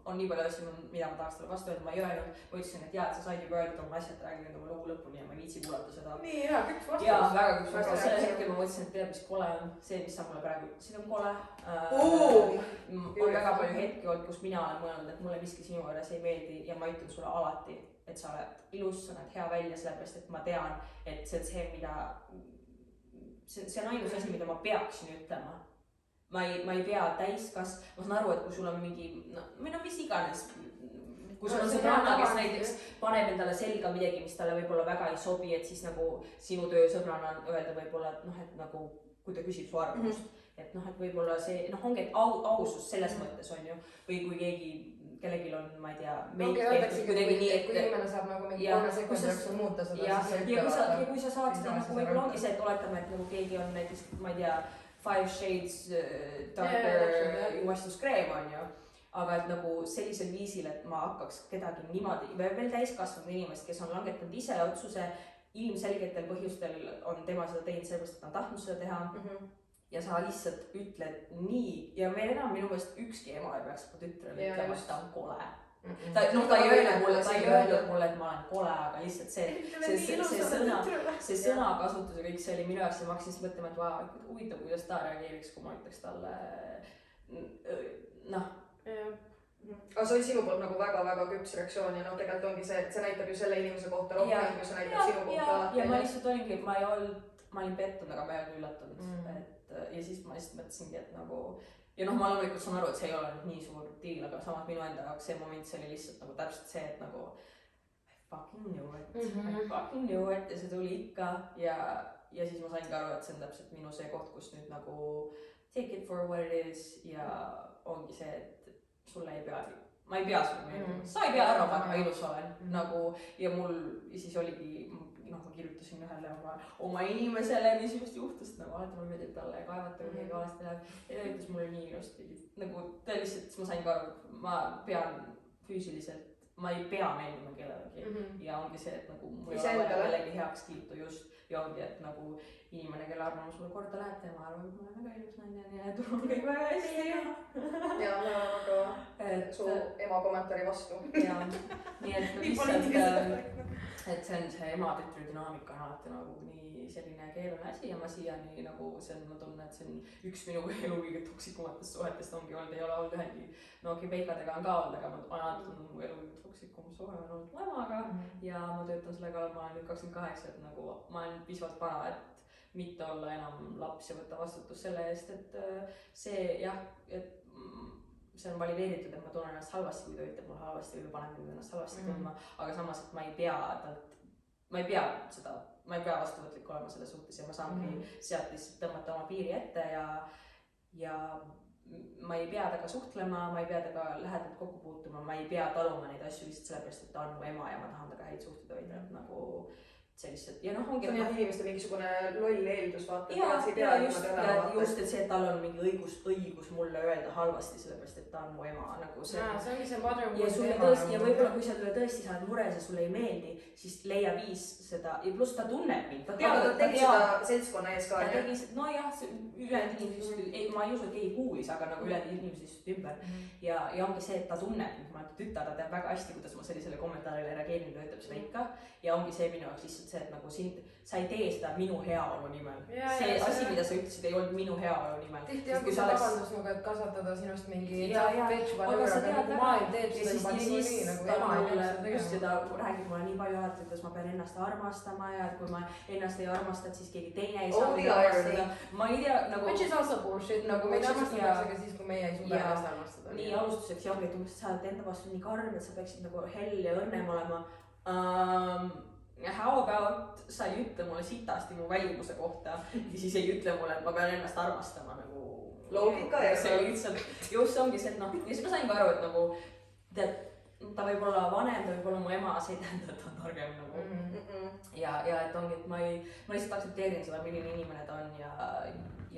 on nii palju asju, mida ma tahaks talle vastu öelda, ma ei öelnud. Ma ütlesin, et jaa, et sa said juba öeldud oma asjad, räägin oma lugu lõpuni ja ma ei viitsi kuulata seda. Nii, jaa, küps vastus. Jaa, väga küps vastus. Selle hetkel ma mõtlesin, et tead, mis kole on see, mis sa mulle praegu ütlesid, on kole. On väga palju hetki olnud, kus mina olen mõelnud, et mulle miski sinu juures ei meeldi ja ma ütlen sulle alati, et sa oled ilus, sa näed hea välja, sellepärast, et ma tean, et see on ainus asi, mida ma peaksin ütlema. Ma ei pea täiskas, ma saan aru, et kui sul on mingi, või mis iganes, kui sul on sõbranna, kes näiteks paneb endale selga midagi, mis talle võib-olla väga ei sobi, et siis nagu sinu töösõbrana öelda võib-olla, et nagu, kui ta küsib su arvamust, et et võib-olla see, ongi ausus selles mõttes on ju, või kui kellelgi on, ma ei tea, meid tehtud kuidagi nii, et kui inimene saab nagu mingi 3 sekundi jooksul muuta seda, siis ja kui sa saad seda, võib-olla ongi see, et oletame, et nagu keegi on näiteks, ma ei tea, 5 Shades Darker uuestuskrem on ju, aga et nagu sellisel viisil, et ma hakkaks kedagi niimoodi, veel täiskasvanud inimest, kes on langetanud ise otsuse, ilmselgetel põhjustel on tema seda teinud sellepärast, et ta on tahtnud seda teha ja sa lihtsalt ütled nii ja veel enam minu meelest ükski ema ei peaks tütrele ütlema, et ta on kole. Ta ei öelnud mulle, et ma olen kole, aga lihtsalt see sõnakasutus ja kõik see oli minu jaoks ja ma hakkasin mõtlema, et huvitav, kuidas ta reageeriks, kui ma ütleks talle aga see oli sinu poolt nagu väga-väga küps reaktsioon ja tegelikult ongi see, et see näitab ju selle inimese kohta rohkem, kui see näitab sinu kohta. Ja ma lihtsalt olingi, ma olin pettunud, aga ma ei olnud üllatunud. Ja siis ma lihtsalt mõtlesingi, et nagu ja ma loomulikult saan aru, et see ei ole nii suur deal, aga samas minu enda jaoks see moment see oli lihtsalt nagu täpselt see, et nagu I fucking knew it ja see tuli ikka ja siis ma sain ka aru, et see on täpselt minu see koht, kus nüüd nagu take it for what it is ja ongi see, et sulle ei pea, ma ei pea sulle meeldima, sa ei pea arvama, et ma ilus olen nagu ja mul siis oligi ma kirjutasin ühele oma inimesele, mis just juhtus, nagu alati ma meeldib talle kaevata, kui keegi valesti läheb ja ta ütles mulle nii ilusti, nagu ta lihtsalt, ma sain ka aru, ma pean füüsiliselt, ma ei pea meeldima kellelegi ja ongi see, et nagu mul ei ole kellegi heaks kiitu just ja ongi, et nagu inimene, kelle arvamus mulle korda läheb, tema arvab, et ma olen väga ilus naine ja tuleb on kõik väga hästi ja ma väga su ema kommentaari vastu ja nii et lihtsalt et see on see ema-tütre dünaamika on alati nagu nii selline keeruline asi ja ma siiani nagu see on, ma tunnen, et see on üks minu elu kõige toksikumatest suhetest ongi olnud, ei ole olnud ühelgi, no veikadega on ka olnud, aga ma olen alati tundnud mu elu kõige toksikum suhe on olnud mu emaga ja ma töötan selle kallal, ma olen nüüd 28, et nagu ma olen piisavalt vana, et mitte olla enam laps ja võtta vastutus selle eest, et see jah, et see on valideeritud, et ma tunnen ennast halvasti, kui ta ütleb mulle halvasti või paneb mind ennast halvasti tundma, aga samas, et ma ei pea vastuvõtlik olema selles suhtes ja ma saangi sealt lihtsalt tõmmata oma piiri ette ja ma ei pea temaga suhtlema, ma ei pea temaga lähedalt kokku puutuma, ma ei pea taluma neid asju lihtsalt sellepärast, et ta on mu ema ja ma tahan temaga häid suhteid hoida, et nagu sellised ja noh, ongi see on jah inimeste mingisugune loll eeldus, vaata. ja just, et see, et tal on mingi õigus mulle öelda halvasti, sellepärast, et ta on mu ema, nagu see. See ongi see mother ja sulle tõesti, ja võib-olla kui sa tõesti saad mures ja sulle ei meeldi, siis leia viis seda, ja pluss ta tunneb mind, aga ta tegi seda seltskonna ees ka, jah? Nojah, ülejäänud inimesed, ma ei usu, et keegi kuulis, aga nagu ülejäänud inimesed istusid ümber. Ja ongi see, et ta tunneb mind, ma olen tütar, ta teab väga hästi, kuidas ma sellisele kommentaarile reageerin, ta ütleb seda ikka. Ja ongi see minu jaoks lihtsalt see, et nagu sa ei tee seda minu heaolu nimel. See asi, mida sa ütlesid, ei olnud minu heaolu nimel. Tihti ongi see vabandus nagu, et kasvatada sinust mingi bitch, aga sa tead nagu maailm teeb seda siis just seda räägib mulle nii palju alati, kuidas ma pean ennast armastama ja et kui ma ennast ei armasta, et siis keegi teine ei saa armastada. Ma ei tea nagu... Which is also bullshit, nagu meid armastatakse ka siis, kui meie ei suuda ennast armastada. Nii alustuseks ja ongi, et umbes sa oled enda vastu nii karm, et sa peaksid nagu hell ja õnnem olema. How about sa ei ütle mulle sitasti mu välimuse kohta ja siis ei ütle mulle, et ma pean ennast armastama nagu loogika ja see lihtsalt, just ongi see, et noh, ja siis ma sain ka aru, et nagu tead, ta võib olla vanem, ta võib olla mu ema, see ei tähenda, et ta on targem nagu ja et ongi, et ma lihtsalt aktsepteerin seda, milline inimene ta on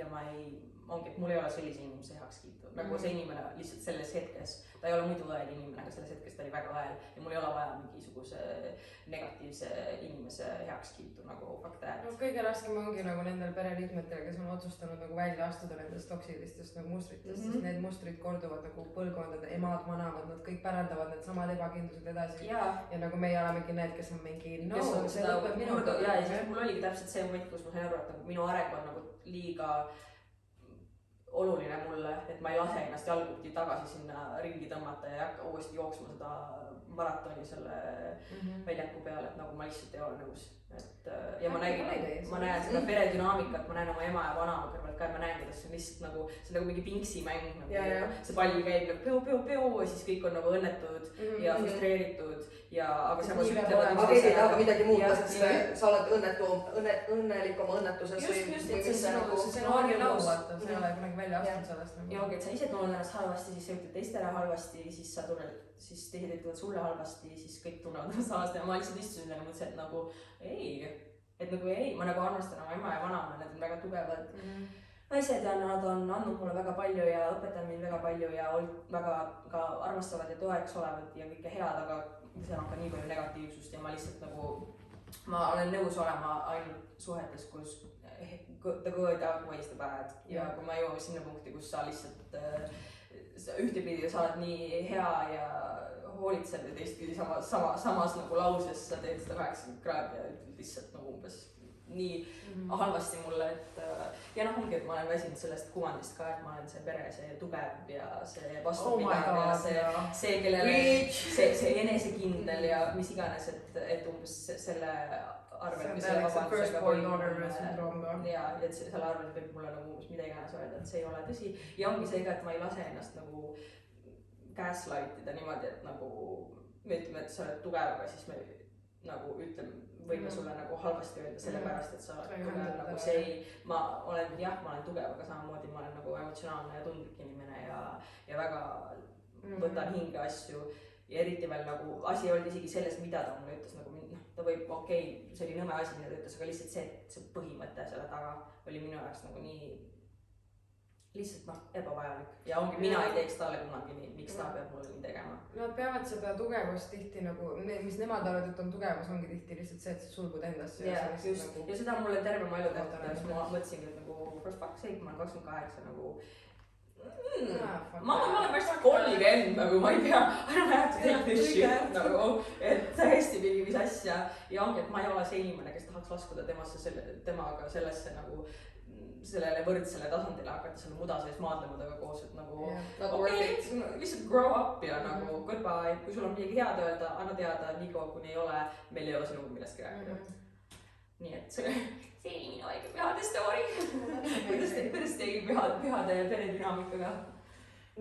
ja ma ei, ongi, et mul ei ole sellise inimese heakskiitu, nagu see inimene lihtsalt selles hetkes, ta ei ole muidu õel inimene, aga selles hetkes ta oli väga õel ja mul ei ole vaja mingisuguse negatiivse inimese heakskiitu nagu fakte. No kõige raskem ongi nagu nendel pereliikmetele, kes on otsustanud nagu välja astuda nendest toksilistest nagu mustritest, sest need mustrid korduvad nagu põlvkondade, emad, vanavad, nad kõik pärandavad need samad ebakindlused edasi ja nagu meie olemegi need, kes on mingi see lõpeb minuga. Ja siis mul oligi täpselt see moment, kus ma sain aru, et nagu minu areng on nagu liiga oluline mulle, et ma ei lase ennast jalgupti tagasi sinna ringi tõmmata ja ei hakka uuesti jooksma seda maratoni selle väljaku peale, et nagu ma lihtsalt ei ole nõus. Ja ma näen seda peredünaamikat, ma näen oma ema ja vanaema kõrvalt ka ja ma näen, kuidas see on lihtsalt nagu, see on nagu mingi pingsimäng, nagu see palli käib nagu peo ja siis kõik on nagu õnnetud ja frustreeritud ja aga samas ütlevad aga keegi ei taha midagi muuta, sest sa oled õnnelik oma õnnetuses just, et see on orgi lau, vaata, sa ei ole kunagi välja astunud sellest. Ja ongi, et sa ise tunned ennast halvasti, siis sa ütled teistele halvasti, siis sa tunned, siis teised ütlevad sulle halvasti, siis kõik tunnevad ennast halvasti ja ma lihtsalt istusin ja mõtlesin, et nagu ei, ma nagu armastan oma ema ja vanaema, need on väga tugevad naised ja nad on andnud mulle väga palju ja õpetanud mind väga palju ja väga ka armastavad ja toeks olevad ja kõike head, aga seal on ka nii palju negatiivsust ja ma lihtsalt nagu, ma olen nõus olema ainult suhetes, kus the good outweighs the bad ja kui ma jõuan sinna punkti, kus sa lihtsalt ühtepidi sa oled nii hea ja hoolitsed ja teistpidi samas nagu lauses sa teed seda 80 kraadi ja ütled lihtsalt nagu umbes nii halvasti mulle, et ja noh, ongi, et ma olen väsinud sellest kuvandist ka, et ma olen see pere, see tugev ja see vastupidav ja see, kellele see enesekindel ja mis iganes, et umbes selle arvel või selle vabandusega ja et selle arvel võib mulle nagu umbes mida iganes öelda, et see ei ole tõsi ja ongi see ka, et ma ei lase ennast nagu gaslightida niimoodi, et nagu me ütleme, et sa oled tugev, aga siis me nagu ütleme, võime sulle nagu halvasti öelda sellepärast, et sa oled tugev, nagu see ei, ma olen tugev, aga samamoodi ma olen nagu emotsionaalne ja tundlik inimene ja väga võtan hinge asju ja eriti veel nagu asi ei olnud isegi selles, mida ta mulle ütles, nagu noh, ta võib see oli nõme asi, mida ta ütles, aga lihtsalt see põhimõte selle taga oli minu jaoks nagu nii lihtsalt noh, ebavajalik ja ongi, mina ei teeks talle kunagi nii, miks ta peab mulle nii tegema. Nad peavad seda tugevust tihti nagu, mis nemad arvad, et on tugevus, ongi tihti lihtsalt see, et sa sulgud endasse. Ja just, nagu... ja seda mulle terve ma elu tehtud, siis ma mõtlesingi, et nagu for fuck's sake, ma olen 28 nagu ma olen pärast 30 nagu, ma ei pea, I don't have to take this shit nagu, et täiesti mingi mis asja ja ongi, et ma ei ole see inimene, kes tahaks laskuda temaga sellesse nagu sellele võrdsele tasandile hakata selle muda sees maadlema taga koos, et nagu lihtsalt grow up ja nagu goodbye, kui sul on midagi head öelda, anna teada, nii kaua kuni ei ole, meil ei ole sinuga millestki rääkida. Nii et see oli minu aega pühade story. Kuidas tegi pühade peredünaamikaga?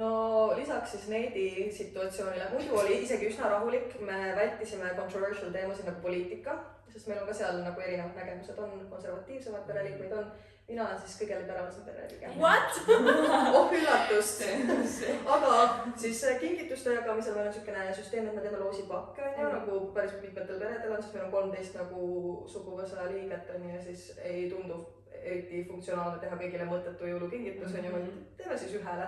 No lisaks siis Needi situatsioonile, muidu oli isegi üsna rahulik, me vältisime controversial teemasid nagu poliitika, sest meil on ka seal nagu erinevad nägemused on, konservatiivsemad pereliikmeid on mina olen siis kõige liberaalsem pereliige. What? Oh üllatust! Aga siis kingituste jagamisel meil on niisugune süsteem, et me teeme loosipakke, on ju, nagu päris mitmetel peredel on, siis meil on 13 nagu suguvõsa liiget, on ju, ja siis ei tundu eriti funktsionaalne teha kõigile mõttetu jõulukingitus, on ju, vaid teeme siis ühele.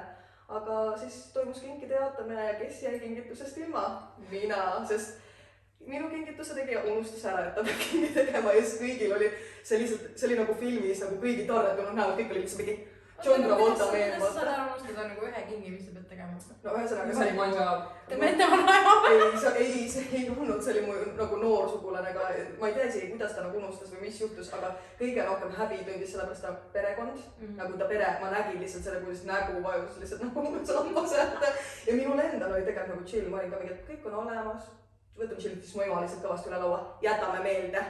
Aga siis toimus kinkide jaotamine ja kes jäi kingitusest ilma? Mina, sest minu kingituse tegija unustas ära, et ta peab kingi tegema ja siis kõigil oli see oli nagu filmis nagu kõigi tarretunud näod, kõik oli lihtsalt mingi John Travolta meel. Kuidas sa saad ära unustada nagu ühe kingi, mis sa pead tegema? No ühesõnaga see oli mu job. Teeme ettepaneku. Ei, see ei olnud, see oli mu nagu noor sugulane ka, ma ei tea isegi, kuidas ta nagu unustas või mis juhtus, aga kõige rohkem häbi tundis sellepärast ta perekond, nagu ta pere, ma nägin lihtsalt selle, kuidas nägu vajus lihtsalt nagu sambased ja minul endal oli tegelikult nagu chill, ma olin ka mingi, et kõik on olemas. Võtame šilitis mu ema lihtsalt kõvasti üle laua. Jätame meelde.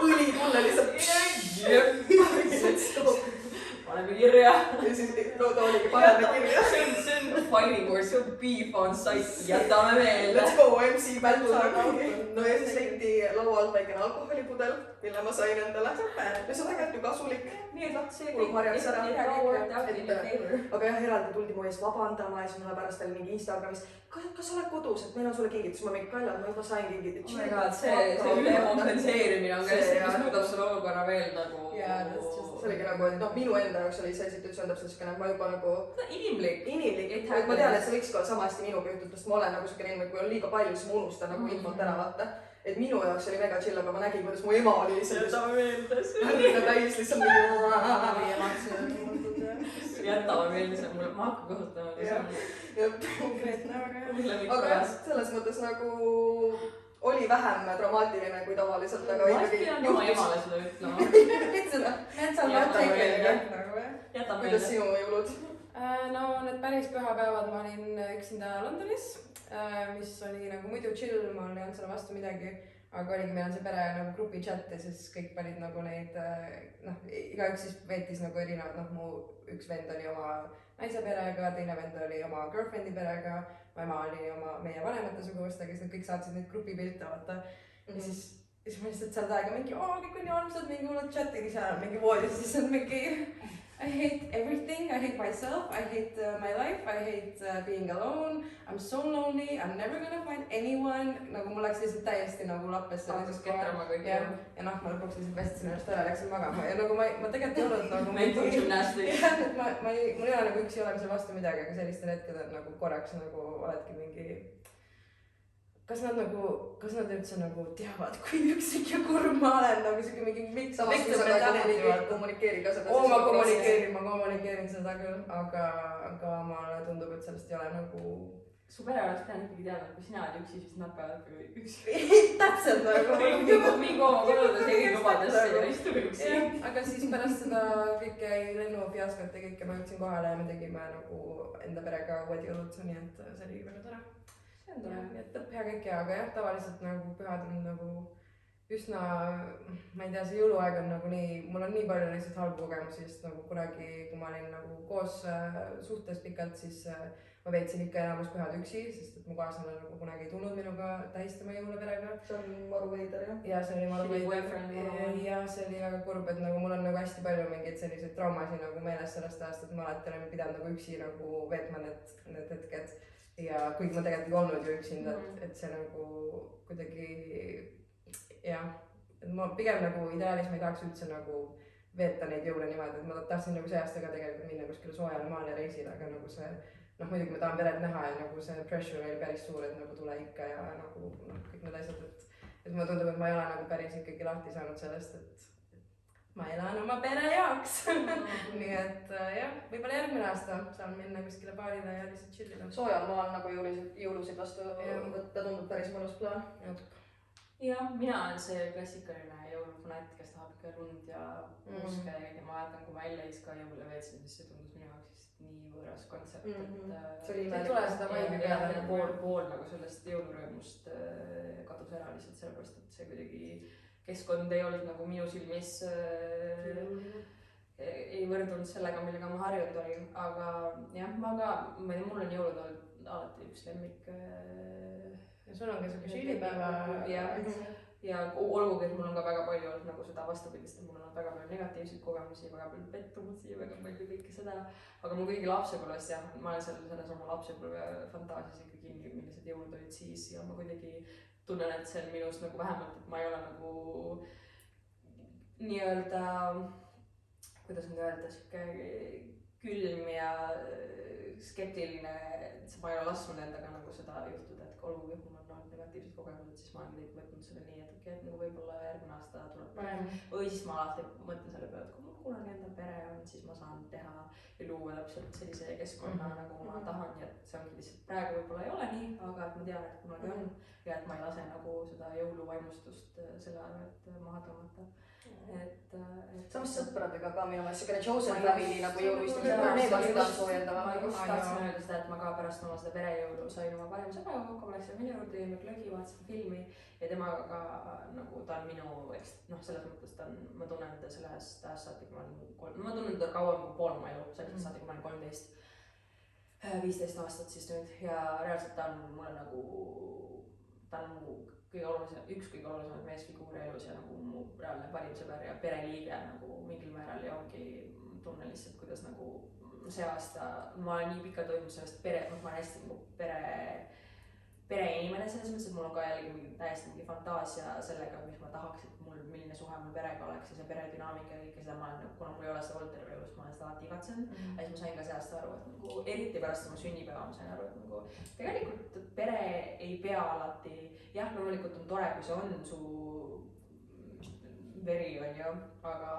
Õli mulle lihtsalt. Paneme kirja. Ja siis no, ta oligi paneme kirja. See on fighting word, see on beef on site. Jätame meelde. Let's go MC battle. No ja siis leiti laua alt väikene alkoholipudel, mille ma sain endale. Ja see on tegelikult ju kasulik. Nii et see kulub harjaks ära. Aga jah, eraldi tuldi mu eest vabandama ja siis mulle pärast oli mingi Instagramis. Kas sa oled kodus, et meil on sulle kingitus? Ma mingi kallad, ma juba sain kingitud. Oh my god, see ülekompenseerimine on ka hästi, mis muudab selle olukorra veel nagu... See oligi nagu, et noh, minu enda jaoks oli see situatsioon täpselt siukene, et ma juba nagu... Inimlik. Ma tean, et see võiks ka sama hästi minuga juhtuda, sest ma olen nagu siukene inimene, kui on liiga palju, siis ma unustan nagu infot ära vaata. Et minu jaoks oli mega chill, aga ma nägin, kuidas mu ema oli lihtsalt... Jätame meeldes. Ärgina täis lihtsalt mingi... Jätame meeldes, ma hakkan kasutama. Konkreetne, aga selles mõttes nagu oli vähem dramaatiline kui tavaliselt, aga ikkagi juhtus. Ma ei emale seda ütlema. Kuidas sinu jõulud? No need päris pühapäevad ma olin üksinda Londonis, mis oli nagu muidu chill, ma ei olnud selle vastu midagi. Aga oligi, meil on see pere nagu grupi chat ja siis kõik panid nagu neid, igaüks siis veetis nagu erinevad, mu üks vend oli oma naise perega, teine vend oli oma girlfriend'i perega, mu ema oli meie vanemate suguvõstega, siis nad kõik saatsid neid grupi pilte, vaata. Ja siis ma lihtsalt seal taega mingi, kõik on nii armsad, mingi hullud chat'igi seal, mingi voodis, siis on mingi I hate everything, I hate myself, I hate my life, I hate being alone, I'm so lonely, I'm never gonna find anyone, nagu mul läks lihtsalt täiesti nagu lappes sellises ketrama kõik ja ma lõpuks lihtsalt vestisin ennast ära, läksin magama ja nagu ma tegelikult ei olnud nagu mental gymnastic. Jah, et mul ei ole nagu üksi olemise vastu midagi, aga sellistel hetkedel nagu korraks nagu oledki mingi kas nad üldse nagu teavad, kui üksik ja kurb ma olen, nagu siuke mingi miks. Samas kui sa kommunikeerid ka seda. Ma kommunikeerin seda küll, aga mulle tundub, et sellest ei ole nagu... Su pere oleks pidanud ikkagi teada, et kui sina oled üksi, siis nad peavad üksi. Täpselt nagu. Mingi oma kodudes egi lubades ja istume üksi. Aga siis pärast seda kõike lennufiaskot ja kõike ma jõudsin kohale ja me tegime nagu enda perega uued jõulud, nii et see oli väga tore. Nii et lõpp hea kõik aga jah, tavaliselt nagu pühad on nagu üsna, ma ei tea, see jõuluaeg on nagu nii, mul on nii palju lihtsalt halbu kogemusi, sest nagu kunagi, kui ma olin nagu koos suhtes pikalt, siis ma veetsin ikka enamus pühad üksi, sest et mu kaaslane nagu kunagi ei tulnud minuga tähistama jõule perega. See on maru veider, jah? Ja see oli maru veider. Ja see oli väga kurb, et nagu mul on nagu hästi palju mingeid selliseid traumasi nagu meeles sellest ajast, et ma alati olen pidanud nagu üksi nagu veetma need hetked. Ja kuigi ma tegelikult ei olnud ju üksinda, et see nagu kuidagi, jah, et ma pigem nagu ideaalis ma ei tahaks üldse nagu veeta neid jõule niimoodi, et ma tahtsin nagu see aasta ka tegelikult minna kuskile soojale maale reisile, aga nagu see, muidugi ma tahan peret näha ja nagu see pressure oli päris suur, et nagu tule ikka ja nagu kõik need asjad, et mulle tundub, et ma ei ole nagu päris ikkagi lahti saanud sellest, et ma elan oma pere jaoks. Nii et jah, võibolla järgmine aasta saan minna kuskile baarile ja lihtsalt chillida. Soojal maal nagu jõulusid vastu võtta tundub päris mõnus plaan. Ja mina olen see klassikaline jõulufunatt, kes tahab ikka lund ja uske ja ma vaatan, kui ma LA-s ka jõule veetsin, siis see tundus minu jaoks vist nii võõras kontsept, et see ei tule seda vaibi peale. Pool nagu sellest jõulurõõmust kadus ära lihtsalt sellepärast, et see kuidagi keskkond ei olnud nagu minu silmis ei võrdunud sellega, millega ma harjunud olin, aga jah, ma ei tea, mul on jõulud olnud alati üks lemmik. Ja sul on ka siuke chillipäeva. ja olgugi, et mul on ka väga palju olnud nagu seda vastupidist, et mul on olnud väga palju negatiivseid kogemusi, väga palju pettumusi, väga palju kõike seda. aga mul kuidagi lapsepõlvest jah, ma olen selles oma lapsepõlve fantaasias ikka kinni, millised jõulud olid siis ja ma kuidagi tunnen, et see on minus nagu vähemalt, et ma ei ole nagu nii-öelda, kuidas nüüd öelda, sihuke külm ja skeptiline, et ma ei ole lasknud endaga nagu seda juhtuda, et olgugi, et mul on olnud negatiivsed kogemused, siis ma olen kuidagi võtnud selle nii, et okei, et nagu võib-olla järgmine aasta tuleb parem. Või siis ma alati mõtlen selle peale, et kui mul kunagi enda pere on, siis ma saan teha ja luua täpselt sellise keskkonna nagu ma tahan ja et see ongi lihtsalt praegu võib-olla ei ole nii, aga et ma tean, et kunagi on ja et ma ei lase nagu seda jõuluvaimustust selle arvelt maha tõmmata. samas sõpradega ka minu meelest siukene chosen family nagu jõuluistumine, need on südant soojendama. ma just tahtsin öelda seda, et ma ka pärast oma seda perejõulu sain oma parema sõbraga kokku, ma läksin minu juurde, jõime glögi, vaatasime filmi ja temaga ka nagu ta on minu, eks noh, selles mõttes ta on, ma tunnen teda sellest ajast saati, kui ma tunnen teda kauem kui pool oma elu, sellest saati, kui ma olin 15 aastat siis nüüd ja reaalselt ta on mulle nagu, ta on mu kõige olulisem, üks kõige olulisemaid meesfiguure elus ja nagu mu reaalne parim sõber ja pereliige nagu mingil määral ja ongi tunnen lihtsalt, kuidas nagu see aasta, ma olen nii pikalt toimunud sellest pere, ma olen hästi nagu pereinimene selles mõttes, et mul on ka jällegi täiesti mingi fantaasia sellega, mis ma tahaks, et mul, milline suhe mul perega oleks ja see peredünaamika ja kõike seda ma olen, kuna mul ei ole seda olnud terve elus, ma olen seda alati igatsenud. Ja siis ma sain ka see aasta aru, et nagu eriti pärast oma sünnipäeva ma sain aru, et nagu tegelikult pere ei pea alati, jah, loomulikult on tore, kui see on su veri on ju, aga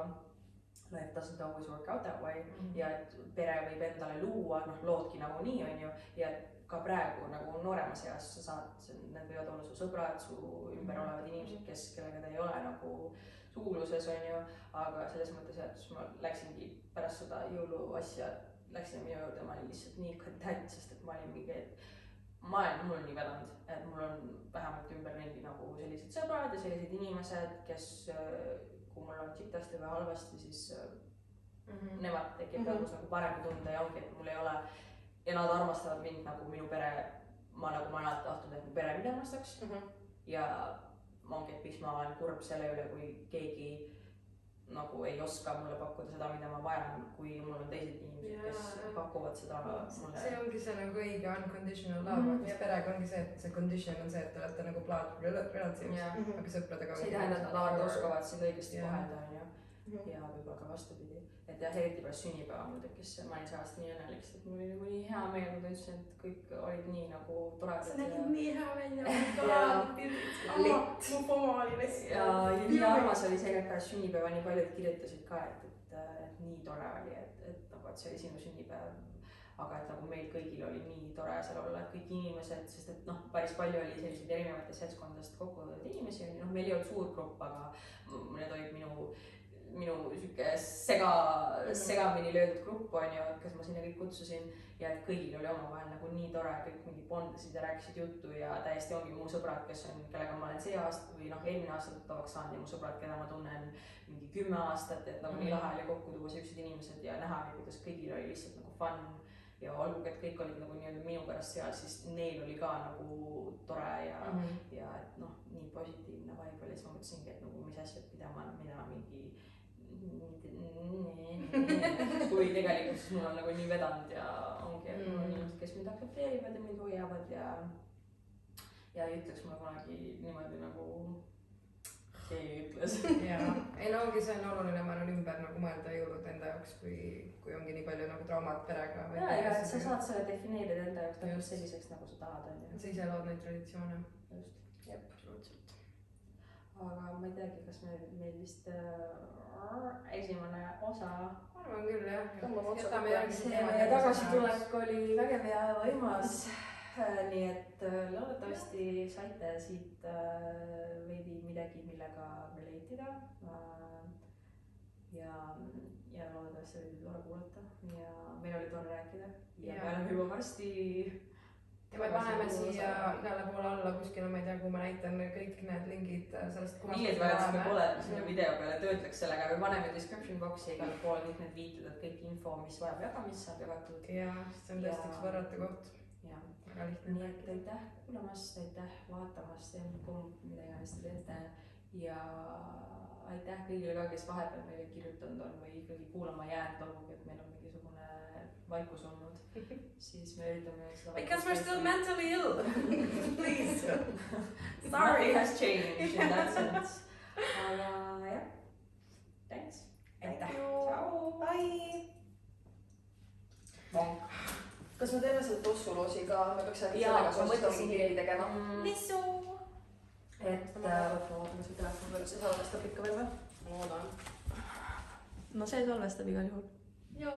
life doesn't always work out that way ja et pere võib endale luua, noh loodki nagu nii on ju ja ka praegu nagu nooremas eas sa saad, need võivad olla su sõbrad, su ümber olevad inimesed, kellega ta ei ole nagu suuluses on ju, aga selles mõttes, et siis ma läksingi pärast seda jõuluasja, läksin minu juurde, ma olin lihtsalt nii content, sest et ma olin mingi, et mul on nii vedanud, et mul on vähemalt ümberringi nagu sellised sõbrad ja sellised inimesed, kes kui mul on sitasti või halvasti, siis nemad tekib nagu parem tunde ja ongi, et mul ei ole ja nad armastavad mind nagu minu pere, ma olen alati tahtnud, et mu pere mind armastaks ja ongi, et miks ma olen kurb selle üle, kui keegi nagu ei oska mulle pakkuda seda, mida ma vajan, kui mul on teised inimesed, kes pakuvad seda mulle. See ongi see nagu õige unconditional love, mis perega ongi see, et see condition on see, et te olete nagu blood relatives, aga sõpradega see ei tähenda, et nad alati oskavad sind õigesti kohelda, on ju, ja võib-olla ka vastupidi. Et jah, eriti pärast sünnipäeva mul tekkis, ma olin see aasta nii õnnelik, et mul oli nagu nii hea meel, kui ta ütles, et kõik olid nii nagu toredad. See nägid nii hea välja, mu pomo oli lihtsalt. Ja nii armas oli see, et pärast sünnipäeva nii paljud kirjutasid ka, et nii tore oli, et nagu, et see oli sinu sünnipäev. Aga et nagu meil kõigil oli nii tore seal olla, et kõik inimesed, sest et noh, päris palju oli selliseid erinevatest seltskondadest kokku inimesi, noh, meil ei olnud suur grupp, aga need olid minu sihuke segamini löödud grupp on ju, kes ma sinna kõik kutsusin ja et kõigil oli omavahel nagu nii tore, kõik mingi bondasid ja rääkisid juttu ja täiesti ongi mu sõbrad, kellega ma olen see aasta või noh, eelmine aasta tuttavaks saanud ja mu sõbrad, keda ma tunnen mingi 10 aastat, et nagu nii lahe oli kokku tuua sellised inimesed ja näha, kuidas kõigil oli lihtsalt nagu fun ja olgugi, et kõik olid nagu nii-öelda minu pärast seal, siis neil oli ka nagu tore ja et noh, nii positiivne vibe oli, siis ma mõtlesingi, et nagu mis asjad, mida mingi kui tegelikult siis mul on nagu nii vedanud ja ongi, et mul on inimesed, kes mind aktsepteerivad ja mind hoiavad ja ei ütleks mulle kunagi niimoodi nagu keegi ütles. Jaa, ei no ongi see on oluline, ma olen ümber nagu mõelda jõulud enda jaoks, kui ongi nii palju nagu traumat perega. Ja et sa saad selle defineerida enda jaoks täpselt selliseks, nagu sa tahad, on ju. Sa ise lood neid traditsioone. Just, jep, absoluutselt. Aga ma ei teagi, kas meil vist esimene osa. Ma arvan küll, jah. See meie tagasitulek oli vägev ja võimas. Nii et loodetavasti saite siit veidi midagi, millega relatida. Ja loodetavasti oli tore kuulata ja meil oli tore rääkida. Ja me oleme juba varsti. Ja me paneme siia igale poole alla kuskil, ma ei tea, kui ma näitan kõik need lingid sellest kohast. Nii, et vähemalt me pole sinna video peale töötleks sellega, me paneme description box'i igale poole kõik need viited, et kõik info, mis vajab jagamist, saab jagatud. Jaa, see on tõesti üks võrratu koht. Väga lihtne. Nii et aitäh kuulamast, aitäh vaatamast ja mida iganes te teete ja aitäh kõigile ka, kes vahepeal meile kirjutanud on või ikkagi kuulama jäänud, olgugi et meil on mingisugune vaikus olnud, siis me üritame seda Because we're still mentally ill. Please. Nothing Sorry. has changed in that sense. Aga jah, thanks. Aitäh. Ciao. Bye. Bonk. Kas me teeme selle tossuloosi ka? Me peaks äkki Jaa, sellega ma soosist mõtlesin mingi keegi tegema. Lissu. Et ma vaatan su telefoni. See salvestab ikka veel või? Ma loodan. no see salvestab igal juhul.